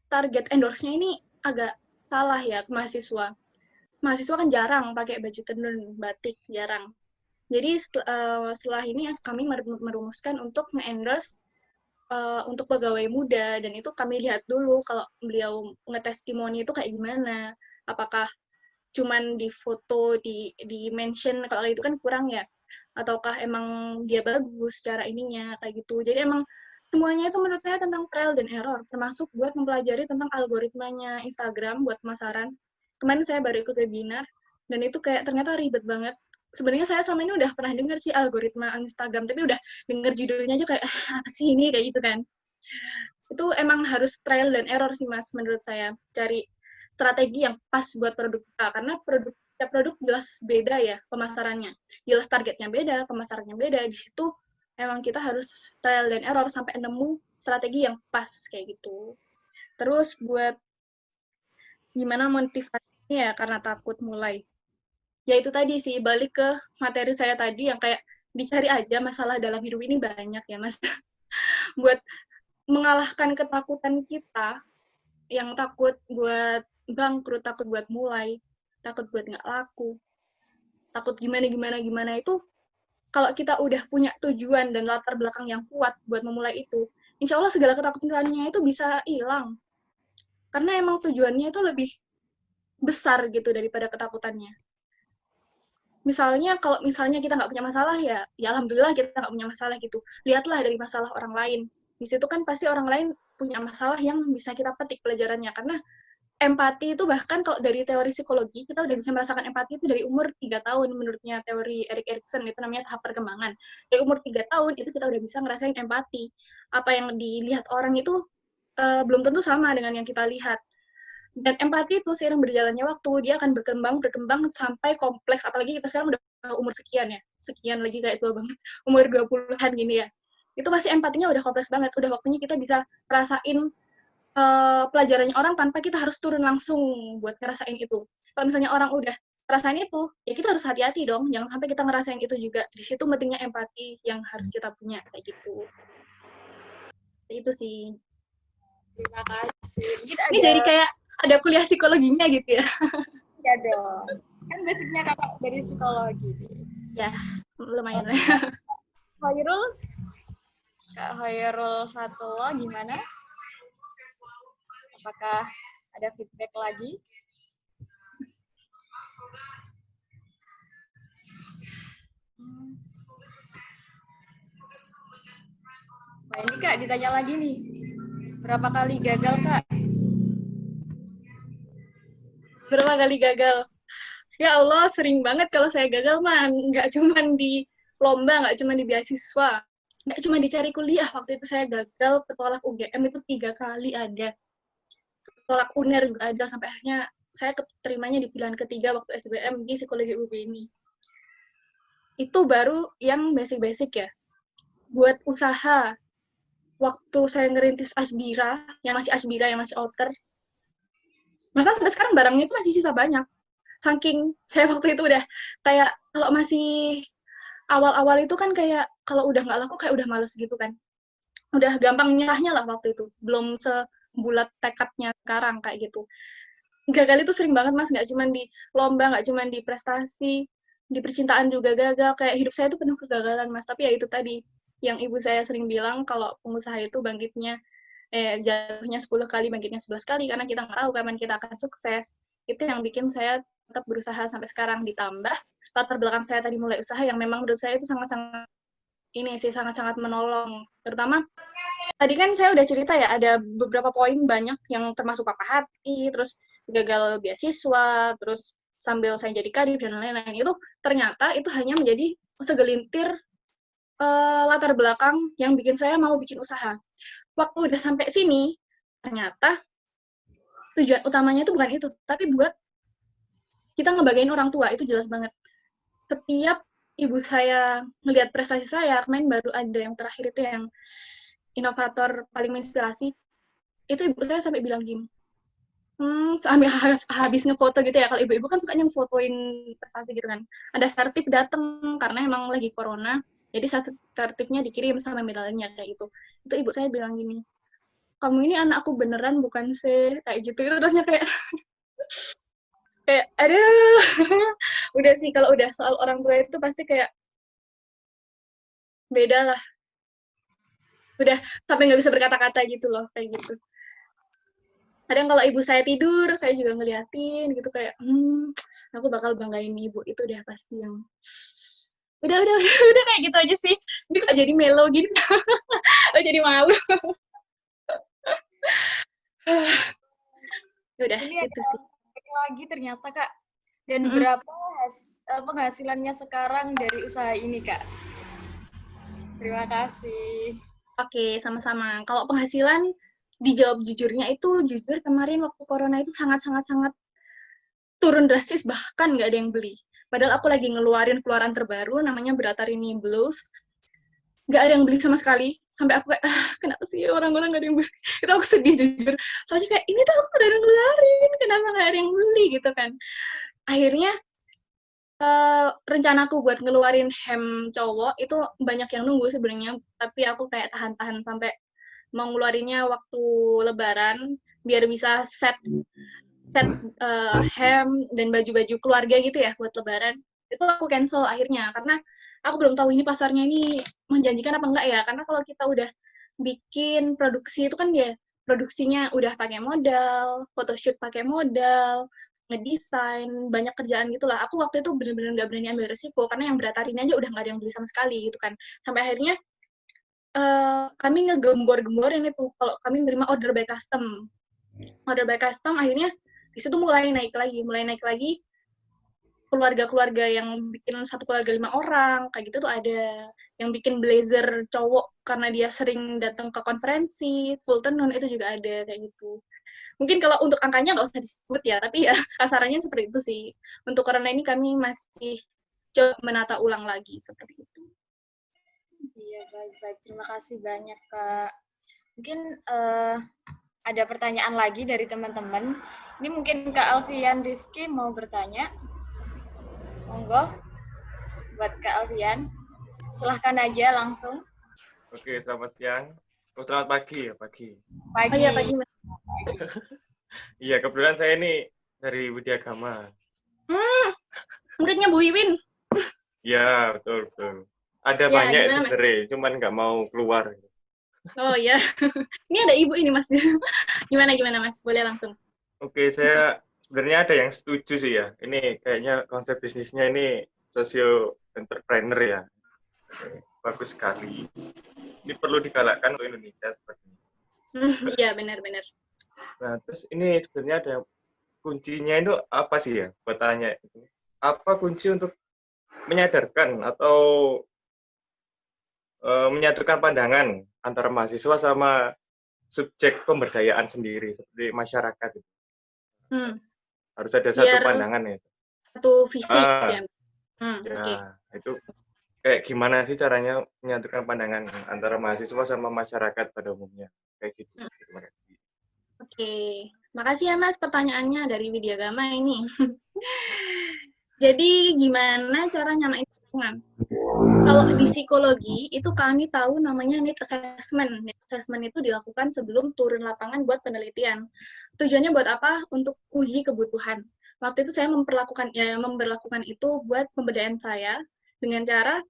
target endorse-nya ini agak salah ya ke mahasiswa. Mahasiswa kan jarang pakai baju tenun batik, jarang. Jadi setelah ini kami merumuskan untuk nge-endorse untuk pegawai muda, dan itu kami lihat dulu kalau beliau ngetestimoni itu kayak gimana. Apakah cuman di foto, di mention, kalau itu kan kurang ya. Ataukah emang dia bagus cara ininya, kayak gitu. Jadi emang semuanya itu menurut saya tentang trial dan error, termasuk buat mempelajari tentang algoritmanya Instagram buat pemasaran. Kemarin saya baru ikut webinar, dan itu kayak ternyata ribet banget. Sebenarnya saya sama ini udah pernah dengar sih algoritma Instagram, tapi udah denger judulnya aja kayak, apa sih ini, kayak gitu kan. Itu emang harus trial dan error sih Mas, menurut saya. Cari strategi yang pas buat produk kita, karena produk jelas beda ya pemasarannya. Jelas targetnya beda, pemasarannya beda. Di situ emang kita harus trial dan error sampai nemu strategi yang pas kayak gitu. Terus buat gimana motivasinya ya, karena takut mulai. Ya itu tadi sih, balik ke materi saya tadi yang kayak dicari aja masalah dalam hidup ini banyak ya Mas. Buat mengalahkan ketakutan kita, yang takut buat bangkrut, takut buat mulai, takut buat nggak laku, takut gimana itu, kalau kita udah punya tujuan dan latar belakang yang kuat buat memulai itu, insya Allah segala ketakutannya itu bisa hilang. Karena emang tujuannya itu lebih besar gitu daripada ketakutannya. Misalnya, kalau misalnya kita nggak punya masalah, ya alhamdulillah kita nggak punya masalah gitu. Lihatlah dari masalah orang lain. Di situ kan pasti orang lain punya masalah yang bisa kita petik pelajarannya. Karena empati itu bahkan kalau dari teori psikologi, kita udah bisa merasakan empati itu dari umur 3 tahun, menurutnya teori Erik Erikson, itu namanya tahap perkembangan. Dari umur 3 tahun, itu kita udah bisa ngerasain empati. Apa yang dilihat orang itu belum tentu sama dengan yang kita lihat. Dan empati itu seiring berjalannya waktu, dia akan berkembang sampai kompleks, apalagi kita sekarang udah umur sekian ya, sekian lagi kayak tua banget, umur 20-an gini ya. Itu pasti empatinya udah kompleks banget, udah waktunya kita bisa rasain pelajarannya orang tanpa kita harus turun langsung buat ngerasain itu. Kalau misalnya orang udah ngerasain itu, ya kita harus hati-hati dong, jangan sampai kita ngerasain itu juga. Di situ pentingnya empati yang harus kita punya, kayak gitu. Itu sih. Terima kasih. Mungkin Ini ada, jadi kayak ada kuliah psikologinya gitu ya. ya dong. Kan basicnya kakak dari psikologi. Ya, lumayan lah. Khairul, Kak Khairul Fatullah gimana? Apakah ada feedback lagi? Wah ini Kak ditanya lagi nih. Berapa kali gagal Kak? Berapa kali gagal? Ya Allah, sering banget kalau saya gagal mah. Nggak cuma di lomba, nggak cuma di beasiswa. Nggak cuma dicari kuliah. Waktu itu saya gagal ketolak UGM itu 3 kali ada. Ketolak UNER juga ada. Sampai akhirnya saya keterimanya di pilihan ketiga waktu SBM di psikologi UB ini. Itu baru yang basic-basic ya. Buat usaha, waktu saya ngerintis Asbira, yang masih outer, bahkan sampai sekarang barangnya itu masih sisa banyak. Saking saya waktu itu udah kayak, kalau masih awal-awal itu kan kayak, kalau udah nggak laku kayak udah males gitu kan. Udah gampang nyerahnya lah waktu itu. Belum sebulat tekadnya sekarang kayak gitu. Gagal itu sering banget Mas, nggak cuma di lomba, nggak cuma di prestasi, di percintaan juga gagal. Kayak hidup saya itu penuh kegagalan Mas. Tapi ya itu tadi, yang ibu saya sering bilang, kalau pengusaha itu jatuhnya 10 kali, bangkitnya 11 kali, karena kita nggak tahu kapan kita akan sukses. Itu yang bikin saya tetap berusaha sampai sekarang, ditambah latar belakang saya tadi mulai usaha yang memang menurut saya itu sangat-sangat menolong, terutama tadi kan saya udah cerita ya, ada beberapa poin banyak yang termasuk patah hati, terus gagal beasiswa, terus sambil saya jadi kadif dan lain-lain. Itu ternyata itu hanya menjadi segelintir latar belakang yang bikin saya mau bikin usaha. Waktu udah sampai sini, ternyata tujuan utamanya itu bukan itu, tapi buat kita ngebagain orang tua, itu jelas banget. Setiap ibu saya ngelihat prestasi saya, kemarin baru ada yang terakhir itu yang inovator paling menginspirasi, itu ibu saya sampai bilang gini, sambil habis ngefoto gitu ya, kalau ibu-ibu kan sukanya ngefotoin prestasi gitu kan. Ada sertif dateng, karena emang lagi corona, jadi sertifnya dikirim sama medalnya kayak gitu. Itu ibu saya bilang gini, kamu ini anakku beneran bukan sih, kayak gitu. Terusnya kayak, ada udah sih kalau udah soal orang tua itu pasti kayak beda lah. Udah sampai nggak bisa berkata-kata gitu loh, kayak gitu. Kadang kalau ibu saya tidur, saya juga ngeliatin gitu kayak, aku bakal banggain ibu itu udah pasti yang udah kayak gitu aja sih. Ini kok jadi melo gitu. Jadi malu. Udah, Ini itu ada sih. lagi ternyata Kak. Dan Mm-mm. berapa penghasilannya sekarang dari usaha ini Kak? Terima kasih. Oke, sama-sama. Kalau penghasilan, dijawab jujurnya itu, jujur kemarin waktu corona itu sangat-sangat-sangat turun drastis, bahkan nggak ada yang beli. Padahal aku lagi ngeluarin keluaran terbaru, namanya Bratarini Blues. Nggak ada yang beli sama sekali. Sampai aku kayak, kenapa sih orang-orang nggak ada yang beli? Itu aku sedih jujur. Soalnya kayak, ini tuh aku udah ngeluarin, kenapa nggak ada yang beli gitu kan. Akhirnya, rencanaku buat ngeluarin hem cowok itu banyak yang nunggu sebenarnya, tapi aku kayak tahan-tahan sampai mau ngeluarinnya waktu lebaran, biar bisa set set hem dan baju-baju keluarga gitu ya buat lebaran. Itu aku cancel akhirnya karena aku belum tahu ini pasarnya ini menjanjikan apa enggak ya. Karena kalau kita udah bikin produksi itu kan ya produksinya udah pakai modal, photoshoot pakai modal, ngedesain, banyak kerjaan gitulah. Aku waktu itu bener-bener nggak berani ambil resiko karena yang berat ini aja udah nggak ada yang beli sama sekali gitu kan. Sampai akhirnya kami ngegembor-gemborin itu kalau kami menerima order by custom. Order by custom akhirnya di situ mulai naik lagi keluarga-keluarga yang bikin satu keluarga 5 orang kayak gitu tuh ada yang bikin blazer cowok karena dia sering datang ke konferensi full tenun itu juga ada kayak gitu. Mungkin kalau untuk angkanya nggak usah disebut ya, tapi ya kasarannya seperti itu sih. Untuk corona ini kami masih coba menata ulang lagi seperti itu. Iya, baik-baik. Terima kasih banyak, Kak. Mungkin ada pertanyaan lagi dari teman-teman. Ini mungkin Kak Alfian Rizky mau bertanya. Monggo, buat Kak Alfian. Silahkan aja langsung. Oke, selamat siang. Oh, selamat pagi ya, pagi. Oh iya, Pagi. pagi Mas. Iya, kebetulan saya ini dari Widya Agama. Muridnya Bu Wiwin. Iya, betul, betul. Ada Ya, banyak gimana Mas? sebenarnya, cuman nggak mau keluar. Oh ya, ini ada ibu ini Mas. Gimana Mas? Boleh langsung. Oke, saya sebenarnya ada yang setuju sih ya. Ini kayaknya konsep bisnisnya ini socio entrepreneur ya. Bagus sekali. Ini perlu digalakkan untuk Indonesia seperti ini. Iya, benar-benar. Nah, terus ini sebenarnya ada kuncinya itu apa sih ya? Buat tanya itu. Apa kunci untuk menyadarkan atau menyatukan pandangan antara mahasiswa sama subjek pemberdayaan sendiri seperti masyarakat itu. Harus ada satu Biar pandangan ya. satu visi gitu ya. Ya, Oke. itu kayak gimana sih caranya menyatukan pandangan antara mahasiswa sama masyarakat pada umumnya kayak gitu. Terima kasih. Oke. Makasih ya Mas pertanyaannya dari Widya Gama ini. Jadi gimana cara nyamain lingkungan? Kalau di psikologi itu kami tahu namanya need assessment. Need assessment itu dilakukan sebelum turun lapangan buat penelitian. Tujuannya buat apa? Untuk uji kebutuhan. Waktu itu saya memperlakukan itu buat pemberdayaan saya dengan cara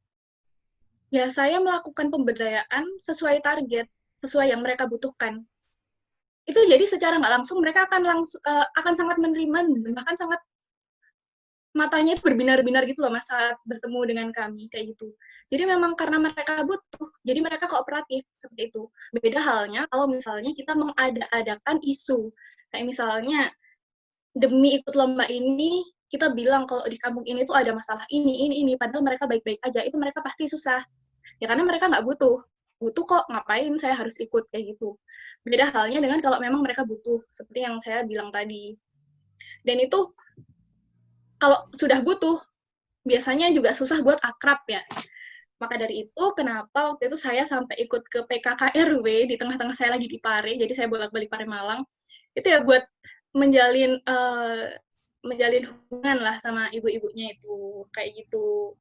ya saya melakukan pemberdayaan sesuai target, sesuai yang mereka butuhkan. Itu jadi secara nggak langsung mereka akan sangat menerima dan bahkan sangat matanya itu berbinar-binar gitu loh Mas saat bertemu dengan kami kayak gitu. Jadi memang karena mereka butuh, jadi mereka kooperatif seperti itu. Beda halnya kalau misalnya kita mengada-adakan isu. Kayak misalnya demi ikut lomba ini kita bilang kalau di kampung ini tuh ada masalah ini, padahal mereka baik-baik aja, itu mereka pasti susah. Ya karena mereka nggak butuh. Butuh kok, ngapain saya harus ikut kayak gitu. Beda halnya dengan kalau memang mereka butuh, seperti yang saya bilang tadi. Dan itu kalau sudah butuh, biasanya juga susah buat akrab ya. Maka dari itu, kenapa waktu itu saya sampai ikut ke PKK RW di tengah-tengah saya lagi di Pare, jadi saya bolak-balik Pare Malang. Itu ya buat menjalin menjalin hubungan lah sama ibu-ibunya itu, kayak gitu.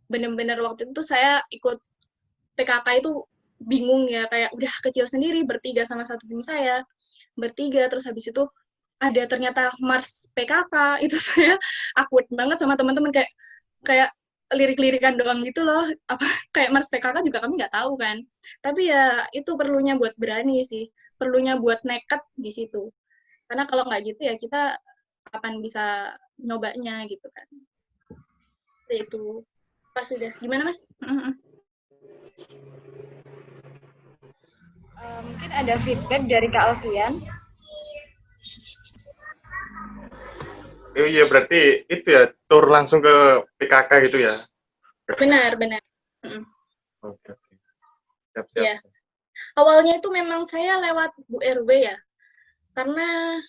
Bener-bener waktu itu saya ikut PKK itu bingung ya, kayak udah kecil sendiri, bertiga sama satu tim saya, bertiga, terus habis itu ada ternyata Mars PKK, itu saya awkward banget sama teman-teman, kayak kayak lirik-lirikan doang gitu loh, apa kayak Mars PKK juga kami nggak tahu kan, tapi ya itu perlunya buat berani sih, perlunya buat nekat di situ, karena kalau nggak gitu ya kita kapan bisa nyobanya gitu kan. Itu pas sudah gimana Mas? Mungkin ada feedback dari Kak Alfian. Oh iya, berarti itu ya, tur langsung ke PKK gitu ya? Benar. Oke. Siap-siap. Ya. Awalnya itu memang saya lewat Bu RW ya, karena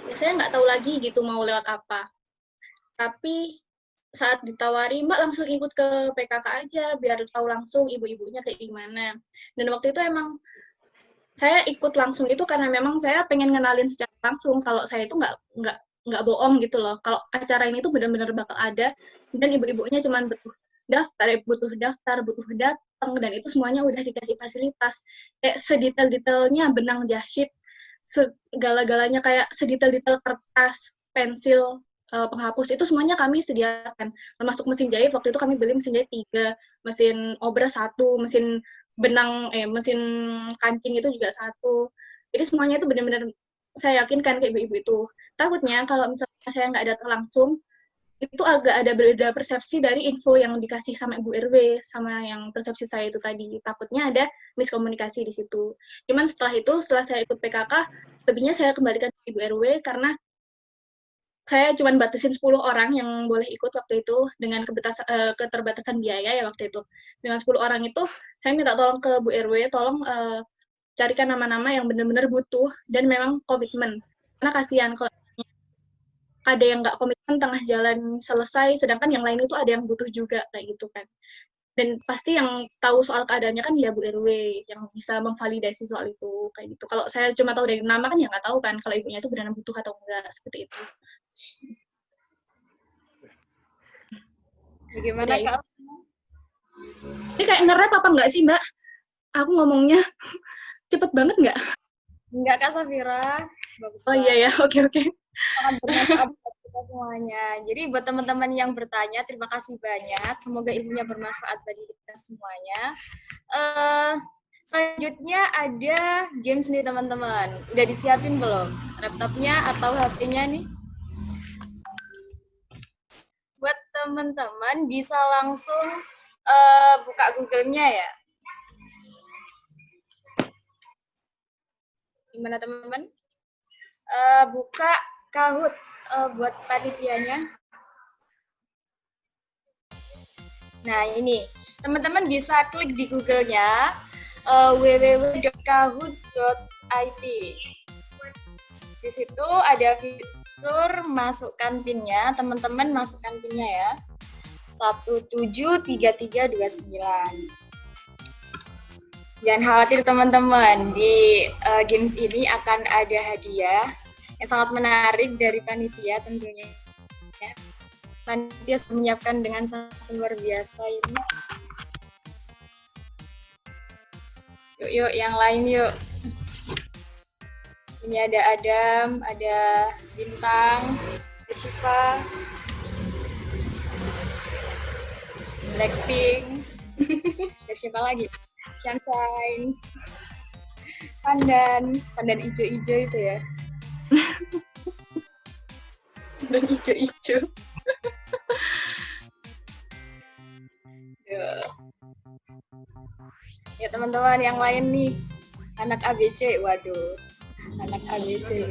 ya saya nggak tahu lagi gitu mau lewat apa. Tapi saat ditawari, Mbak langsung ikut ke PKK aja, biar tahu langsung ibu-ibunya kayak gimana. Dan waktu itu emang saya ikut langsung itu karena memang saya pengen ngenalin secara langsung kalau saya itu nggak bohong gitu loh. Kalau acara ini tuh benar-benar bakal ada dan ibu-ibunya cuma butuh daftar, butuh datang, dan itu semuanya udah dikasih fasilitas. Kayak sedetail-detailnya benang jahit, segala-galanya kayak sedetail-detail kertas, pensil, penghapus, itu semuanya kami sediakan. Termasuk mesin jahit, waktu itu kami beli mesin jahit 3, mesin obras 1, mesin kancing itu juga 1. Jadi semuanya itu benar-benar saya yakinkan ke ibu-ibu itu. Takutnya kalau misalnya saya nggak datang langsung, itu agak ada beda persepsi dari info yang dikasih sama Ibu RW, sama yang persepsi saya itu tadi. Takutnya ada miskomunikasi di situ. Cuman setelah itu, setelah saya ikut PKK, lebihnya saya kembalikan ke Ibu RW karena saya cuma batasin 10 orang yang boleh ikut waktu itu dengan keterbatasan biaya ya waktu itu. Dengan 10 orang itu, saya minta tolong ke Bu RW, tolong carikan nama-nama yang benar-benar butuh dan memang komitmen. Karena kasihan kalau ada yang nggak komitmen tengah jalan selesai, sedangkan yang lain itu ada yang butuh juga, kayak gitu kan. Dan pasti yang tahu soal keadaannya kan ya Bu RW, yang bisa memvalidasi soal itu, kayak gitu. Kalau saya cuma tahu dari nama kan ya nggak tahu kan, kalau ibunya itu benar-benar butuh atau enggak, seperti itu. Bagaimana Kak? Ini kayak nge-rap apa enggak sih Mbak? Aku ngomongnya cepet banget nggak? Enggak Kak Safira. Bagus Oh iya ya, oke. Sangat bermanfaat buat kita semuanya. Jadi buat teman-teman yang bertanya, terima kasih banyak. Semoga ilmunya bermanfaat bagi kita semuanya. Selanjutnya ada games nih teman-teman. Udah disiapin belum? Laptopnya atau HP-nya nih? Buat teman-teman bisa langsung buka Google-nya ya. Gimana teman-teman? Buka Kahoot buat panitianya. Nah ini, teman-teman bisa klik di Google-nya www.kahoot.it. Di situ ada fitur masukkan PIN-nya, teman-teman masukkan PIN-nya ya. 173329. Jangan khawatir teman-teman, di games ini akan ada hadiah yang sangat menarik dari panitia tentunya. Panitia sudah menyiapkan dengan sangat luar biasa ini. Yuk, yang lain yuk. Ini ada Adam, ada Bintang, ada Shiva, Blackpink, ada siapa lagi? Sunshine, pandan hijau-hijau itu ya. Dan hijau-hijau. Ya. Ya teman-teman yang lain nih, anak ABC, waduh, anak ABC.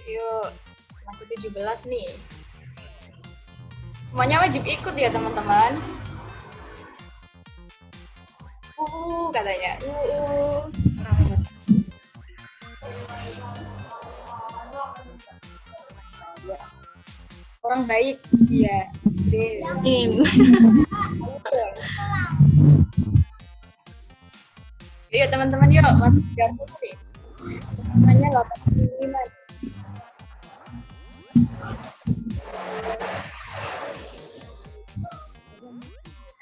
Yuk, masih 17 nih. Semuanya wajib ikut ya teman-teman. Katanya. Orang baik, iya. Yuk teman-teman, yuk masih 30 nih. Namanya 85.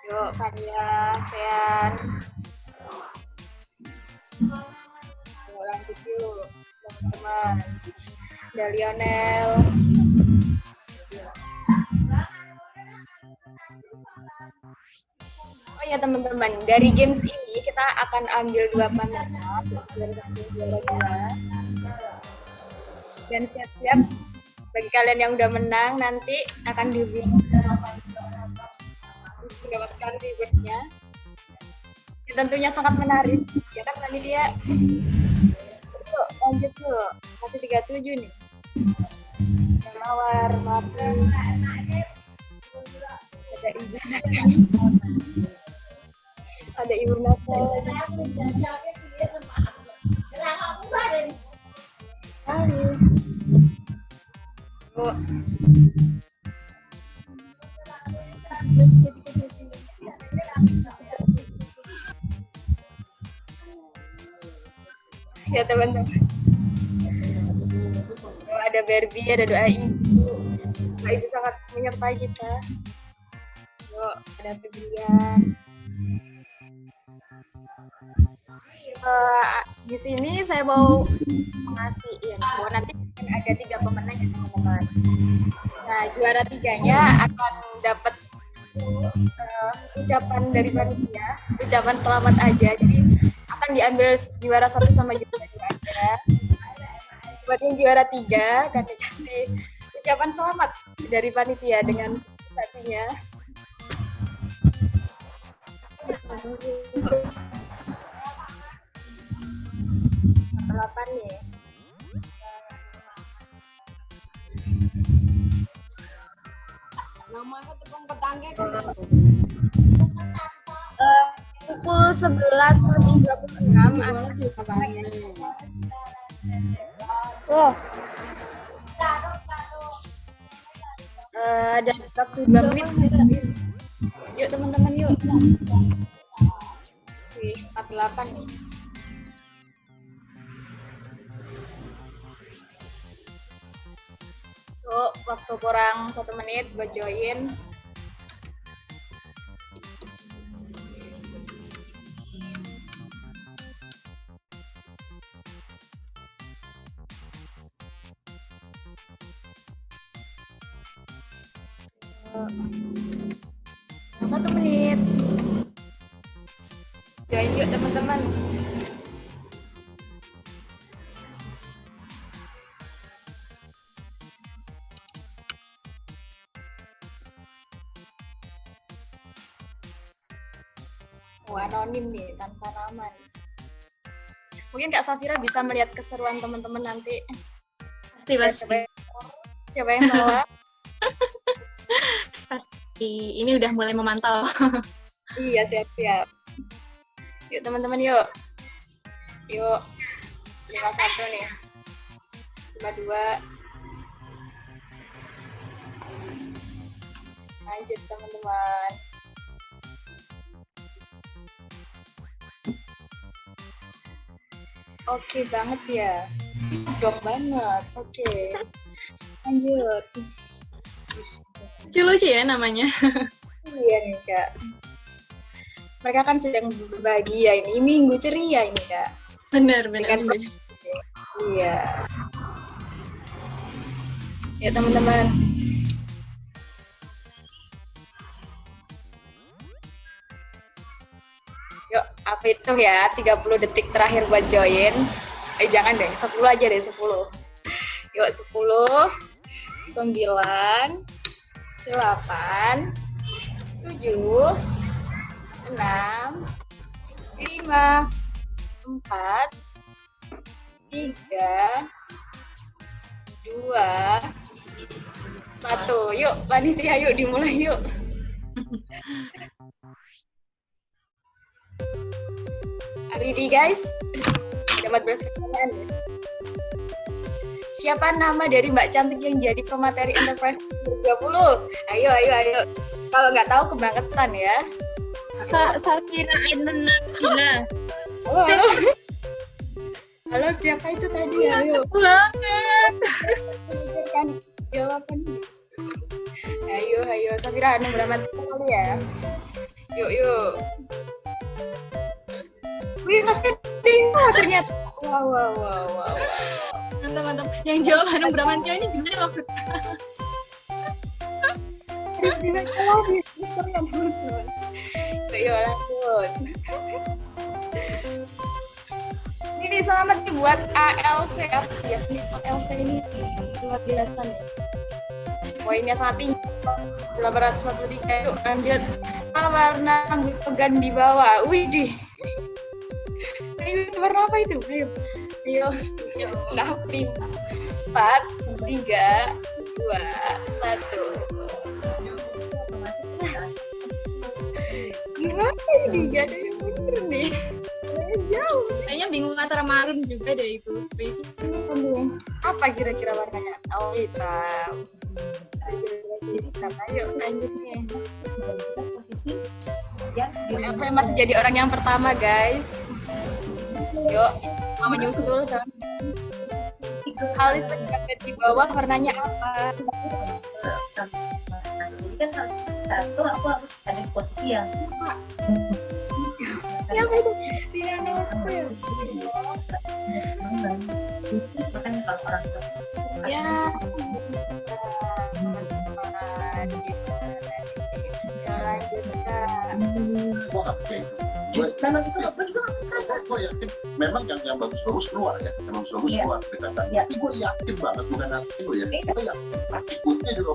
Yuk, Fania, Sean. Yuk, lanjut yuk, teman-teman. Ada Lionel. Oh ya teman-teman, dari games ini kita akan ambil 2 pemenang dari juara 2. Dan siap-siap bagi kalian yang udah menang nanti akan mendapatkan rewardnya. Dan tentunya sangat menarik, ya kan tadi dia. Yuk, lanjut yuk, masih 37 nih. Mawar, mati. Ada ibu ada ibu Natal. Bu. Ya teman-teman. Ada Barbie, ada doa ibu. Doa ibu sangat menyertai kita. Yuk, ada Febrian. Di sini saya mau ngasih info, nanti ada 3 pemenang ya teman-teman. Nah, juara 3-nya akan dapat ucapan dari panitia, ucapan selamat aja. Jadi akan diambil juara 1 sama juara 2 aja. Buat yang juara 3 akan dikasih ucapan selamat dari panitia dengan satunya. Delapan nih. Namanya tepung ketangke kan. Pukul 11:26 ada waktu 2 menit. Yuk teman-teman yuk. Wih, 48 nih. Tuh, waktu kurang 1 menit buat join. Nah, 1 menit. Join yuk teman-teman. Anonim nih, tanpa nama nih. Mungkin Kak Safira bisa melihat keseruan teman-teman nanti. Pasti. Siapa yang salah? Pasti. Ini udah mulai memantau. Iya, siap-siap. Yuk teman-teman yuk. Yuk. 51 nih. 52. Lanjut teman-teman. Oke banget ya. Siap banget. Oke. Lanjut. Lucu ya namanya. Iya nih Kak. Mereka kan sedang berbahagia ini. Minggu ceria ini Kak. Benar. Iya. Ya teman-teman. Yuk, apa itu ya? 30 detik terakhir buat join. Jangan deh, 10 aja deh, 10. Yuk, 10, 9, 8, 7, 6, 5, 4, 3, 2, 1. Yuk, panitia, yuk dimulai yuk. Ready guys? Dapat bersihkan. Siapa nama dari Mbak Cantik yang jadi pemateri Enterprise 2020? Ayo. Kalau nggak tahu kebangetan ya. Sakina Inna. Halo. Halo, siapa itu tadi? Ayo. Banget. Kan jawabannya. Ayo. Safira, nomor kali ya. Yuk. Wih, masih ada ternyata. Wow. Mantap. Yang jawab Hanum Bramantio ini gimana maksudnya? Terus gimana lagi? Terus teman-teman. Yuk, lanjut. Ini selamat nih buat ALV. Siap nih, ALV ini luar biasa nih. Poinnya sangat tinggi. 843. Yuk, lanjut. Warna rambut pegan di bawah. Widih. Ayo, warna apa itu? Ayo. 6, 5, 4, 3, 2, 1. Gimana ini? Gak ada yang bener nih. Jauh. Kayaknya bingung antara marun juga deh itu, Pris. Apa kira-kira warnanya? Oh, hitam. Ayo, lanjut nih. Posisi yang Aku masih jadi orang yang pertama, guys. Yuk, mau menyusul sama alis tegak di bawah warnanya apa? jadi kan harus satu aku harus ada di posisi yang Siapa itu? Tiranosaurus. makanya kalau orang tua Ya. Lanjut, Kak. memang itu apa juga Gue yakin memang yang bagus-bagus keluar ya, yang bagus-bagus Iya. keluar kelihatan. Iya. Tapi gue yakin banget bukan hati gue ya, gue yakin ikutnya juga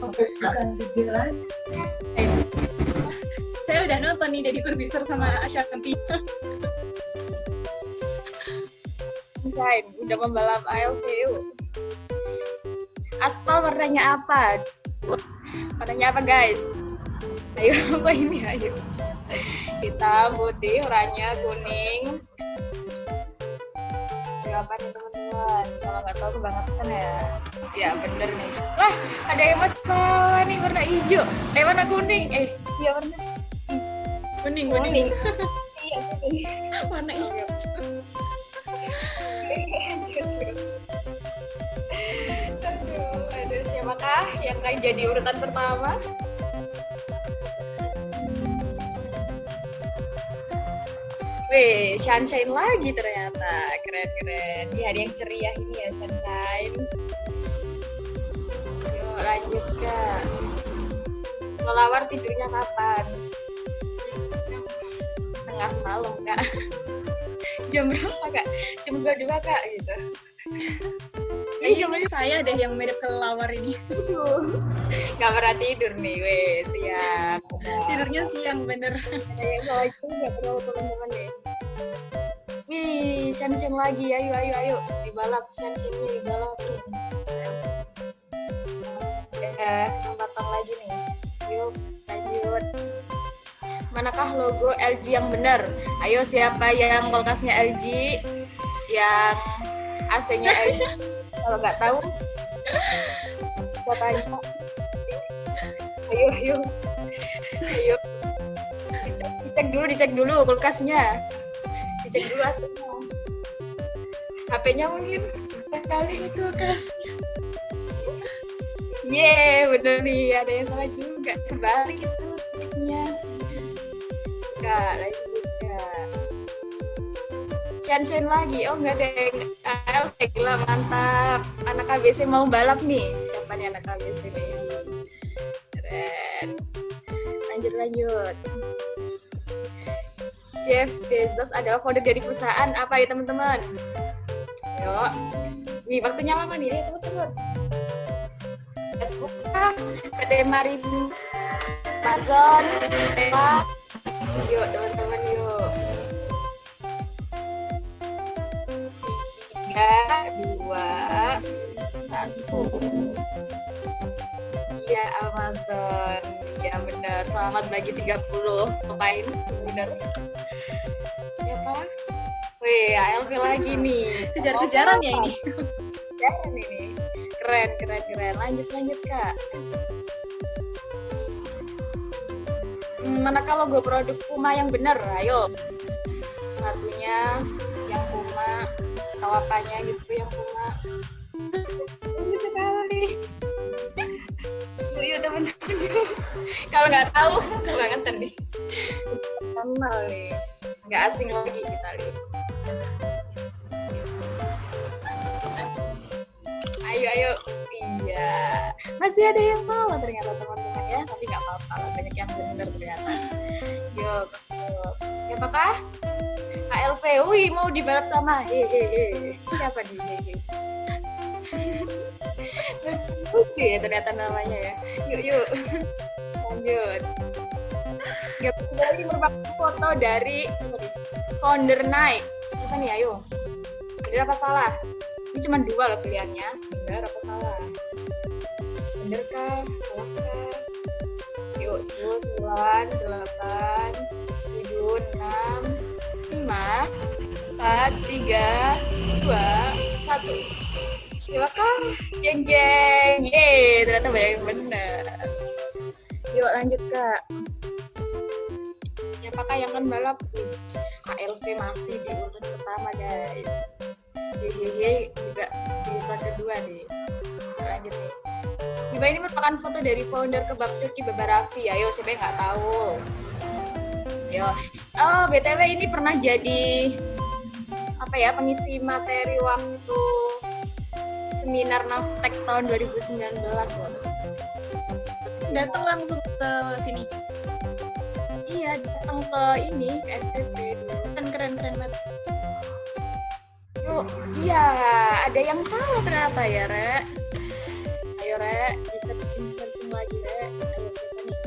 bukan dibilang Saya udah nonton nih Deddy Corbuzier sama Ashanti. Sunshine, udah membalap ALV yuk. Aspal warnanya apa? Warnanya apa, guys? Ayo, apa ini? Ayo. Hitam, putih, oranye, kuning. Ayo, apa nih, teman-teman? Kalau nggak tahu kebangetan ya. Ya, bener nih. Lah, ada yang masalah nih, warna hijau. Warna kuning. Iya, warna Kuning. Iya, kuning. Warna hijau. Aduh, siapakah yang akan jadi urutan pertama? Wih, Sunshine lagi ternyata. Keren. Di hari yang ceria ini ya, Sunshine. Yuk, lanjut, Kak. Melawar tidurnya kapan? Tengah malam, Kak. Jam berapa, Kak? Jam 22, Kak, gitu. Kayaknya saya deh yang mirip kelelawar ini. Gak pernah tidur nih, weh, siap. Tidurnya siang bener. Ada yang salah juga terlalu teman-teman deh. Wih, Sunshine lagi, ayo. Dibalap, Sunshine-nya dibalap. Kesempatan lagi nih. Yuk, lanjut. Manakah logo LG yang benar? Ayo, siapa yang kulkasnya LG? Yang AC-nya LG? Kalau nggak tahu, bisa tanya. Ayo. Dicek dulu kulkasnya. Dicek dulu AC-nya. HP-nya mungkin kali itu kulkasnya. Bener nih, ada yang salah juga. Kebalik itu triknya. Kak, lanjut, Kak. Sunshine lagi. Oh, enggak deh. ALV, gila, mantap. Anak KBC mau balap nih. Siapa nih anak KBC nih? Keren. Lanjut. Jeff Bezos adalah founder dari perusahaan apa ya, teman-teman? Yuk. Wih, waktunya lama nih. Ayo, cepet. Facebook kah? PT Marimus, Amazon, Tela. Yuk, teman-teman, yuk. 3, 2, 1. Iya, Amazon. Iya, benar. Selamat bagi 30. Ngapain? Benar. Ya, Pak? Wih, ALV lagi nih. Kejar-kejaran ya ini. Kejaran ini. Keren. Lanjut, Kak. Manakah logo produk Puma yang benar? Ayo. Sepatunya yang Puma, atau apanya gitu yang Puma. Ini sekali. Yuk, teman-teman. Kalau nggak tahu, kebangetan nih. Kenal nih. Nggak asing lagi kita lihat. Ayo. Iya. Masih ada yang salah ternyata teman-teman ya. Tapi nggak apa-apa lah. Banyak yang benar ternyata. Yuk. Siapakah? ALV. Wih, mau dibalap sama. Siapa nih? Lucu ya ternyata namanya ya. Yuk. Lanjut. Yuk, kembali merupakan foto dari founder Nike. Siapa nih? Ayo. Bener apa salah? Ini cuma 2 loh pilihannya. Bener apa salah? Bener kah? Salah kah? Yuk, 10, 9, 8, 7, 6, 5, 4, 3, 2, 1. Silakan. Jeng. Yeay, ternyata banyak yang bener. Yuk, lanjut, Kak. Siapakah yang akan balap? ALV masih di urutan pertama, guys. Hehehe juga di urutan kedua deh. Lanjut nih. Coba ini merupakan foto dari founder kebab Turki Baba Raffi. Ayo, siapa yang nggak tahu? Yo. Oh, BTW ini pernah jadi pengisi materi waktu seminar Naftek tahun 2019 loh. Datang langsung ke sini. Iya, datang ke FTP dulu. Kan keren banget. Yuk, iya, ada yang salah ternyata ya, Rek. Ayo, Rek, di-searching lagi, Rek. Ayo, siapa nih?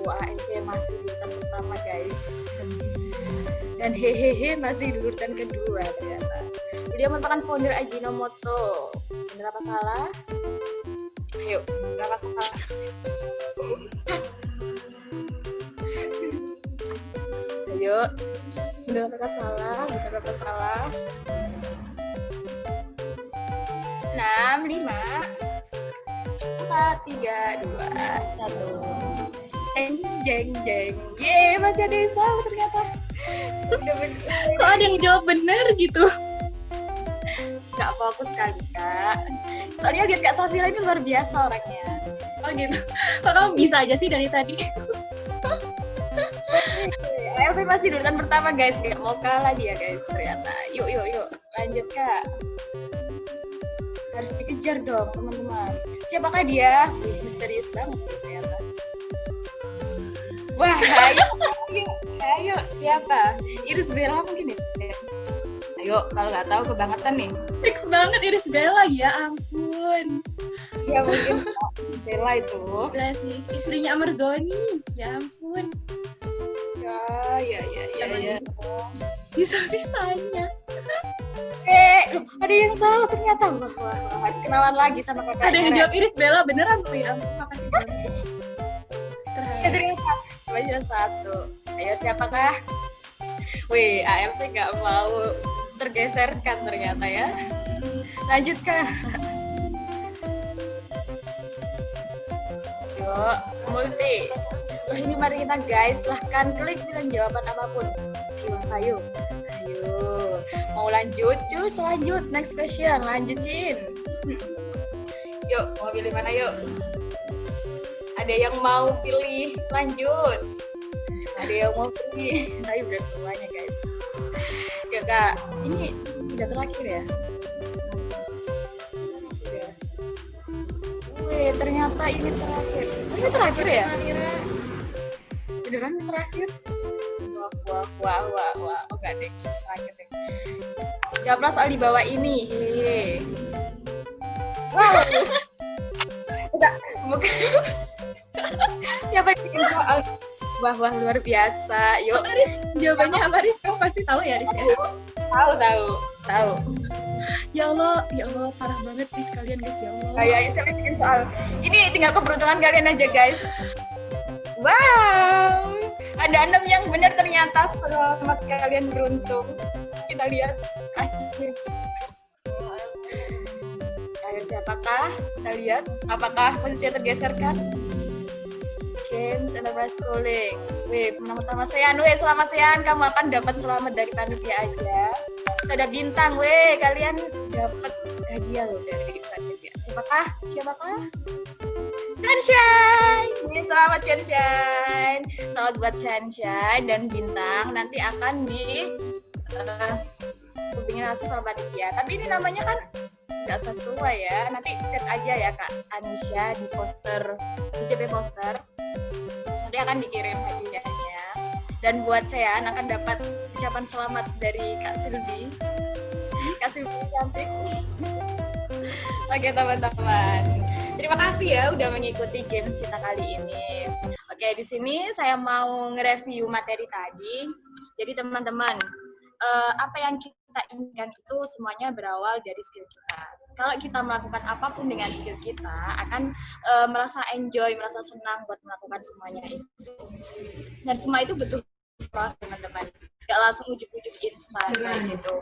ALV masih di urutan pertama, guys. Dan hehehe masih di urutan kedua ternyata. Dia merupakan founder Ajinomoto. Benar apa salah? Ayo, benar apa salah? Ayo, benar apa salah? 6, 5, 4, 3, 2, 1. Jeng. Yeay, masih ada yang salah ternyata. Udah bener. Kok ada yang jawab bener gitu? Gak fokus kali, Kak. Soalnya lihat Kak Safira ini luar biasa orangnya. Oh gitu. Kok kamu bisa aja sih dari tadi? ALV masih di urutan pertama, guys. Gak mau kalah dia, guys, ternyata. Yuk. Lanjut, Kak. Harus dikejar dong, teman-teman. Siapakah dia? Misterius banget ternyata. Wah, ayo. Siapa? Iris Bella mungkin ya? Ayo, kalau nggak tahu kebangetan nih. Fix banget Iris Bella, ya ampun. Iya, mungkin Bella itu. Gila sih, istrinya Amarzoni, ya ampun. Ya. Bisa-bisanya. Loh, ada yang salah ternyata. Wah, kenalan lagi sama kakaknya. Ada yang jawab Iris Bella beneran tuh, ya ampun, makasih banget. Ada yang salah. Coba jalan 1. Ayo, siapakah? Wih, ALV nggak mau tergeserkan ternyata ya. Lanjut, Kak. Yuk, multi. Wah, ini mari kita guys, silahkan klik bilang jawaban apapun. Ayo. Mau lanjut, cus, lanjut. Next question, lanjutin. Yuk, mau pilih mana yuk? Ada yang mau pilih lanjut? Ada yang mau pilih? Tapi udah semuanya guys. Yuk, Kak, ini udah terakhir ya? Udah. Wih, ternyata ini terakhir. Oh, ini terakhir ya? Beneran terakhir? Wah. Oh, enggak deh. Terakhir deh. Jawablah soal di bawah ini. Hehehe. Wow. Bukan. Siapa yang bikin soal? Wah, luar biasa. Yuk, Jawabannya apa, Riz? Kamu pasti tahu ya, Riz ya? tahu. Ya Allah, parah banget Riz kalian guys, ya Allah. Kayak siapa yang bikin soal? Ini tinggal keberuntungan kalian aja, guys. Wow. Ada 6 yang benar ternyata. Selamat, kalian beruntung. Kita lihat akhir. Ayo, siapakah? Kita lihat apakah posisinya tergeserkan? Games Enterprise Schooling. Wih, pertama Sean. Wih, selamat Sean. Kamu akan dapat selamat dari panitia aja. Ada bintang. Wih, kalian dapat hadiah loh dari panitia. Siapakah? Sunshine. Wih, selamat Sunshine. Selamat buat Sunshine dan bintang. Nanti akan di hubungin langsung sama panitia. Tapi ini namanya kan nggak sesuai ya. Nanti chat aja ya Kak Anisha di CP poster. Nanti akan dikirim hadiahnya. Dan buat Sean akan dapat ucapan selamat dari Kak Silvi. Kak Silvi cantik. Oke teman-teman, terima kasih ya udah mengikuti games kita kali ini. Oke, di sini saya mau nge-review materi tadi. Jadi teman-teman, apa yang kita inginkan itu semuanya berawal dari skill kita. Kalau kita melakukan apapun dengan skill kita, akan merasa enjoy, merasa senang buat melakukan semuanya itu. Dan semua itu butuh proses, teman-teman. Gak langsung ujuk-ujuk instan kayak gitu.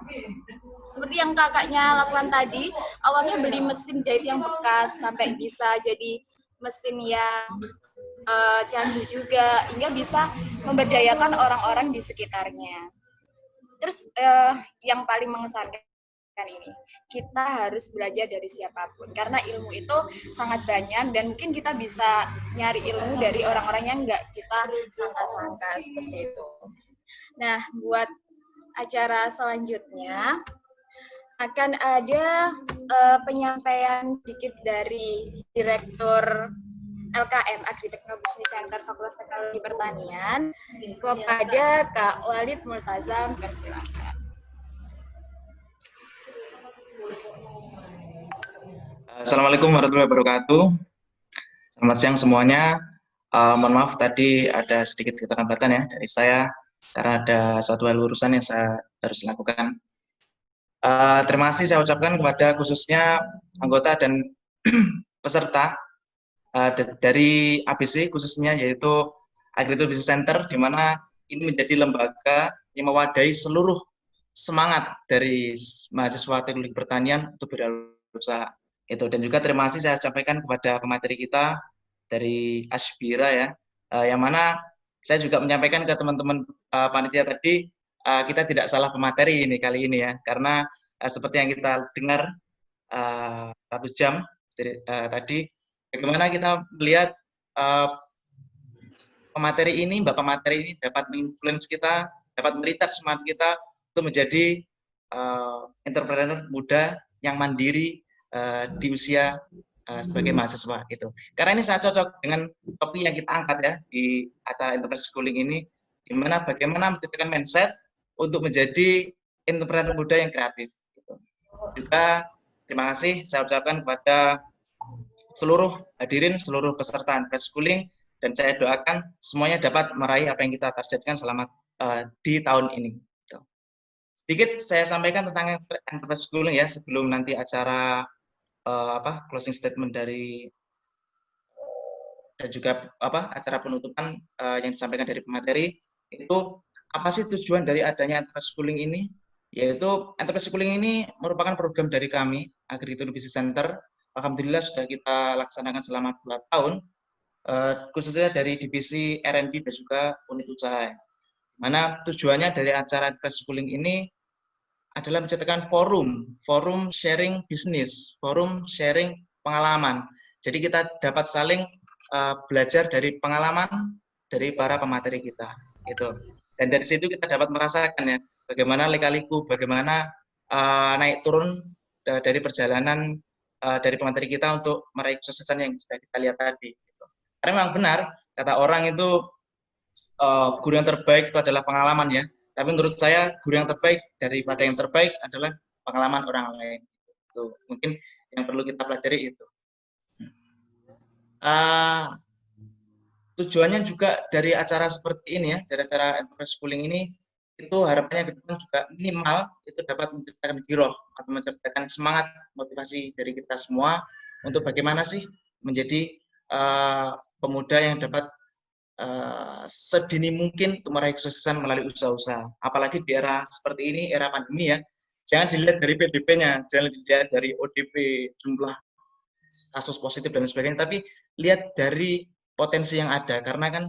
Seperti yang kakaknya lakukan tadi, awalnya beli mesin jahit yang bekas sampai bisa jadi mesin yang canggih juga, hingga bisa memberdayakan orang-orang di sekitarnya. Terus yang paling mengesankan ini, kita harus belajar dari siapapun karena ilmu itu sangat banyak dan mungkin kita bisa nyari ilmu dari orang-orang yang nggak kita sangka-sangka seperti itu. Nah, buat acara selanjutnya akan ada penyampaian dikit dari Direktur LKM Agri-Tekno Business Center Fakultas Teknologi Pertanian kepada Kak Walid Multazam. Persilakan. Assalamualaikum warahmatullahi wabarakatuh. Selamat siang semuanya. Mohon maaf tadi ada sedikit keterlambatan ya dari saya karena ada suatu hal urusan yang saya harus lakukan. Terima kasih saya ucapkan kepada khususnya anggota dan peserta dari ABC khususnya yaitu Agri-Tekno Business Center, di mana ini menjadi lembaga yang mewadahi seluruh semangat dari mahasiswa teknologi pertanian untuk berusaha. Itu, dan juga terima kasih saya sampaikan kepada pemateri kita dari Asbira ya, yang mana saya juga menyampaikan ke teman-teman panitia tadi, kita tidak salah pemateri ini kali ini ya, karena seperti yang kita dengar 1 jam tadi, bagaimana kita melihat pemateri ini, Bapak materi ini dapat menginfluence kita, dapat meritas semangat kita untuk menjadi entrepreneur muda yang mandiri di usia sebagai mahasiswa itu. Karena ini sangat cocok dengan topik yang kita angkat ya di acara Enterprise Schooling ini, di mana bagaimana menciptakan mindset untuk menjadi entrepreneur muda yang kreatif. Gitu. Juga terima kasih saya ucapkan kepada seluruh hadirin, seluruh peserta Enterprise Schooling, dan saya doakan semuanya dapat meraih apa yang kita targetkan selama di tahun ini. Gitu. Sedikit saya sampaikan tentang Enterprise Schooling ya sebelum nanti acara closing statement dari dan juga acara penutupan yang disampaikan dari pemateri. Itu apa sih tujuan dari adanya Enterprise Schooling ini? Yaitu Enterprise Schooling ini merupakan program dari kami Agri-Tekno Business Center. Alhamdulillah sudah kita laksanakan selama 2 tahun, khususnya dari divisi R&D dan juga unit usaha. Mana tujuannya dari acara Enterprise Schooling ini adalah menciptakan forum sharing bisnis, forum sharing pengalaman. Jadi kita dapat saling belajar dari pengalaman dari para pemateri kita. Itu. Dan dari situ kita dapat merasakan ya, bagaimana lika-liku, bagaimana naik turun dari perjalanan dari pemateri kita untuk meraih kesuksesan yang sudah kita lihat tadi. Gitu. Karena memang benar, kata orang itu guru yang terbaik itu adalah pengalaman ya. Tapi menurut saya guru yang terbaik daripada yang terbaik adalah pengalaman orang lain. Itu mungkin yang perlu kita pelajari itu. Tujuannya juga dari acara seperti ini ya, dari acara enterprise schooling ini, itu harapannya ke depan juga minimal itu dapat menciptakan giroh atau menciptakan semangat motivasi dari kita semua untuk bagaimana sih menjadi pemuda yang dapat sedini mungkin untuk meraih kesuksesan melalui usaha-usaha. Apalagi di era seperti ini, era pandemi ya, jangan dilihat dari PDP-nya, jangan dilihat dari ODP, jumlah kasus positif dan sebagainya, tapi lihat dari potensi yang ada, karena kan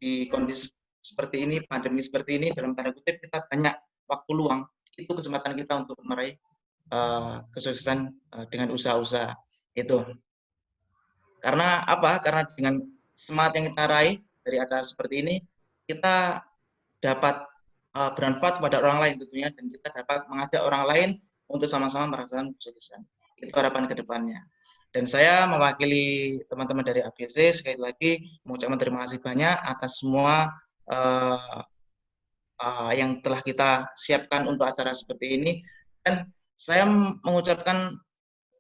di kondisi seperti ini, pandemi seperti ini, dalam tanda kutip kita banyak waktu luang, itu kesempatan kita untuk meraih kesuksesan dengan usaha-usaha itu. Karena apa? Karena dengan semangat yang kita raih dari acara seperti ini, kita dapat bermanfaat kepada orang lain tentunya, dan kita dapat mengajak orang lain untuk sama-sama merasakan kesuksesan. Itu harapan ke depannya. Dan saya mewakili teman-teman dari ABC sekali lagi mengucapkan terima kasih banyak atas semua yang telah kita siapkan untuk acara seperti ini. Dan saya mengucapkan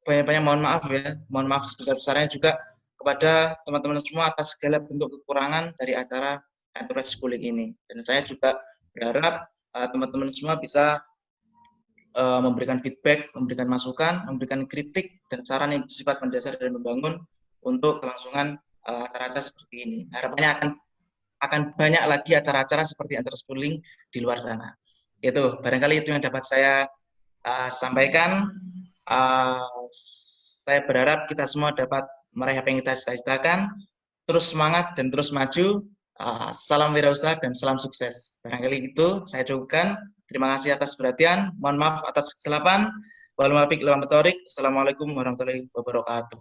banyak-banyak mohon maaf sebesar-besarnya juga kepada teman-teman semua atas segala bentuk kekurangan dari acara enterprise schooling ini. Dan saya juga berharap teman-teman semua bisa memberikan feedback, memberikan masukan, memberikan kritik dan saran yang bersifat mendasar dan membangun untuk kelangsungan acara-acara seperti ini. Harapannya akan banyak lagi acara-acara seperti enterprise schooling di luar sana. Itu barangkali itu yang dapat saya sampaikan. Saya berharap kita semua dapat meraih apa yang kita cita-citakan, terus semangat dan terus maju. Salam wirausaha dan salam sukses. Barangkali itu saya cukupkan. Terima kasih atas perhatian. Mohon maaf atas kesilapan. Assalamualaikum warahmatullahi wabarakatuh.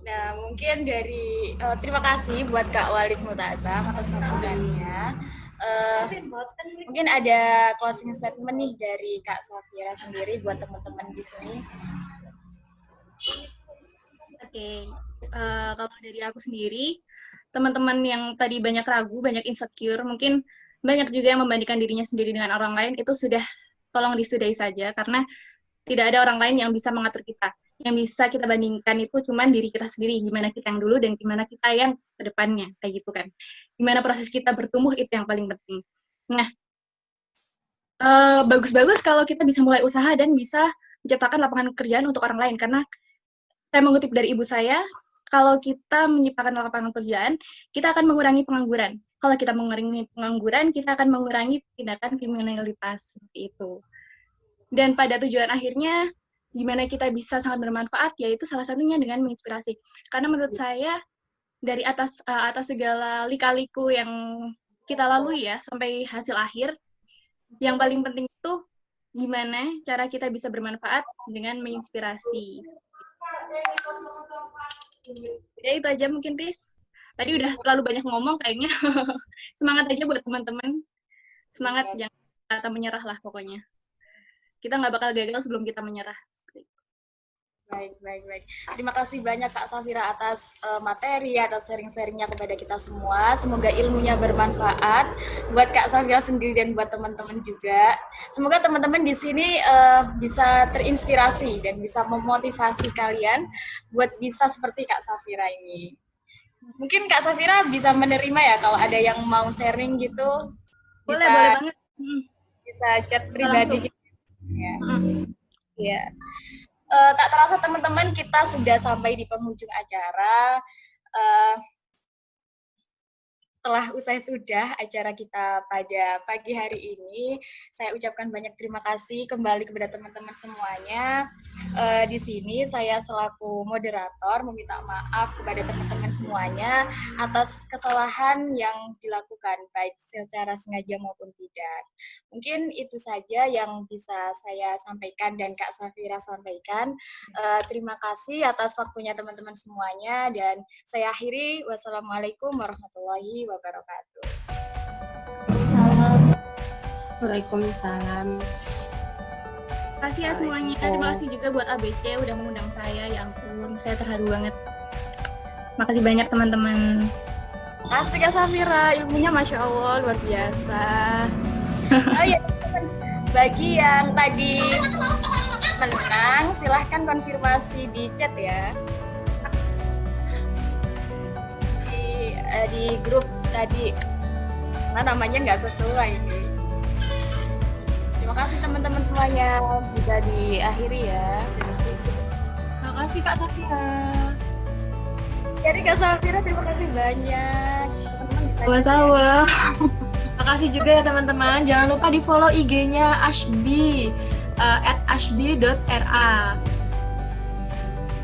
Nah, mungkin dari terima kasih buat Kak Walid Multazam atas sambutannya. Mungkin ada closing statement nih dari Kak Safira sendiri buat teman-teman di sini. Oke, kalau dari aku sendiri, teman-teman yang tadi banyak ragu, banyak insecure, mungkin banyak juga yang membandingkan dirinya sendiri dengan orang lain, itu sudah tolong disudahi saja, karena tidak ada orang lain yang bisa mengatur kita. Yang bisa kita bandingkan itu cuma diri kita sendiri, gimana kita yang dulu dan gimana kita yang ke depannya, kayak gitu kan. Gimana proses kita bertumbuh, itu yang paling penting. Nah, bagus-bagus kalau kita bisa mulai usaha dan bisa menciptakan lapangan pekerjaan untuk orang lain, karena saya mengutip dari ibu saya, kalau kita menciptakan lapangan pekerjaan, kita akan mengurangi pengangguran. Kalau kita mengurangi pengangguran, kita akan mengurangi tindakan kriminalitas, seperti itu. Dan pada tujuan akhirnya, gimana kita bisa sangat bermanfaat, yaitu salah satunya dengan menginspirasi. Karena menurut saya, dari atas segala lika-liku yang kita lalui ya, sampai hasil akhir, yang paling penting itu gimana cara kita bisa bermanfaat dengan menginspirasi. Ya itu aja mungkin, Tis. Tadi udah terlalu banyak ngomong kayaknya. Semangat aja buat teman-teman. Semangat, jangan kata menyerah lah pokoknya. Kita nggak bakal gagal sebelum kita menyerah. Baik. Terima kasih banyak Kak Safira atas materi, atas sharing-sharingnya kepada kita semua. Semoga ilmunya bermanfaat buat Kak Safira sendiri dan buat teman-teman juga. Semoga teman-teman di sini bisa terinspirasi dan bisa memotivasi kalian buat bisa seperti Kak Safira ini. Mungkin Kak Safira bisa menerima ya kalau ada yang mau sharing gitu. Boleh banget. Bisa chat pribadi gitu. Ya. Tak terasa teman-teman, kita sudah sampai di penghujung acara. Setelah usai sudah acara kita pada pagi hari ini, saya ucapkan banyak terima kasih kembali kepada teman-teman semuanya. Di sini saya selaku moderator meminta maaf kepada teman-teman semuanya atas kesalahan yang dilakukan, baik secara sengaja maupun tidak. Mungkin itu saja yang bisa saya sampaikan dan Kak Safira sampaikan. Terima kasih atas waktunya teman-teman semuanya, dan saya akhiri. Wassalamualaikum warahmatullahi wabarakatuh. Waalaikumsalam. Terima kasih ya semuanya. Terima kasih juga buat ABC udah mengundang saya. Ya ampun, saya terharu banget. Makasih banyak teman-teman. kasih Kak Safira, ilmunya Masya Allah luar biasa. Oh ya, bagi yang tadi menang, silahkan konfirmasi di chat ya. Di grup tadi, karena namanya nggak sesuai ini. Terima kasih teman-teman semuanya, bisa diakhiri ya. Terima kasih Kak Safira. Jadi Kak Safira, terima kasih banyak. Teman-teman bisa Sama-sama. Terima kasih juga ya teman-teman. Jangan lupa di follow IG-nya Ashby @ashby.ra.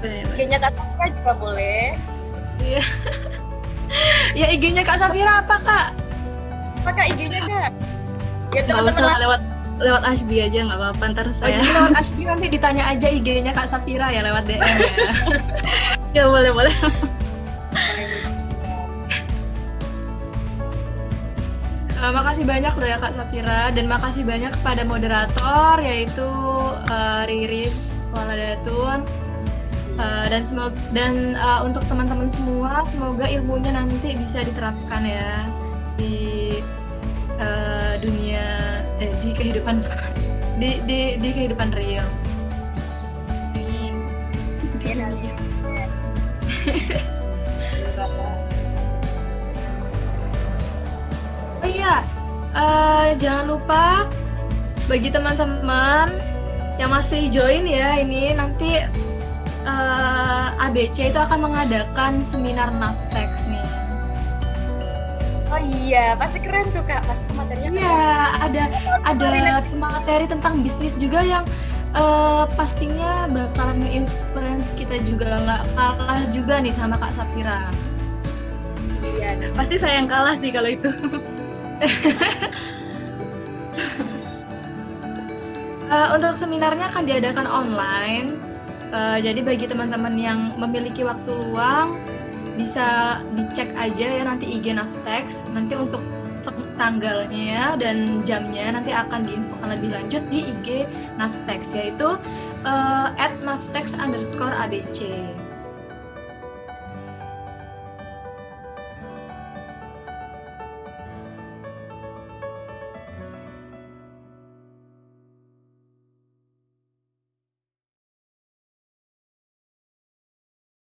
IG-nya Kak Safira juga boleh. Iya. Ya IG-nya Kak Safira apa Kak? Apakah IG-nya Kak? Ya Nggak teman-teman usah lewat Ashby aja nggak apa-apa. Ntar saya lewat Ashby nanti ditanya aja IG-nya Kak Safira ya lewat DM ya. Ya boleh. Makasih banyak loh ya Kak Safira, dan makasih banyak kepada moderator yaitu Riris Waladatun, dan untuk teman-teman semua, semoga ilmunya nanti bisa diterapkan ya di dunia di kehidupan di kehidupan real. Oh iya, jangan lupa bagi teman-teman yang masih join ya, ini nanti ABC itu akan mengadakan seminar Navtex nih. Oh iya, pasti keren tuh Kak, pasti materinya keren. Iya, ada materi tentang bisnis juga yang pastinya bakalan nge-influence kita juga, nggak kalah juga nih sama Kak Safira. Iya, Pasti saya yang kalah sih kalau itu. Untuk seminarnya akan diadakan online. Jadi bagi teman-teman yang memiliki waktu luang bisa dicek aja ya nanti IG Navtex. Nanti untuk tanggalnya dan jamnya nanti akan diinfokan lebih lanjut di IG Navtex, yaitu @navtex_abc.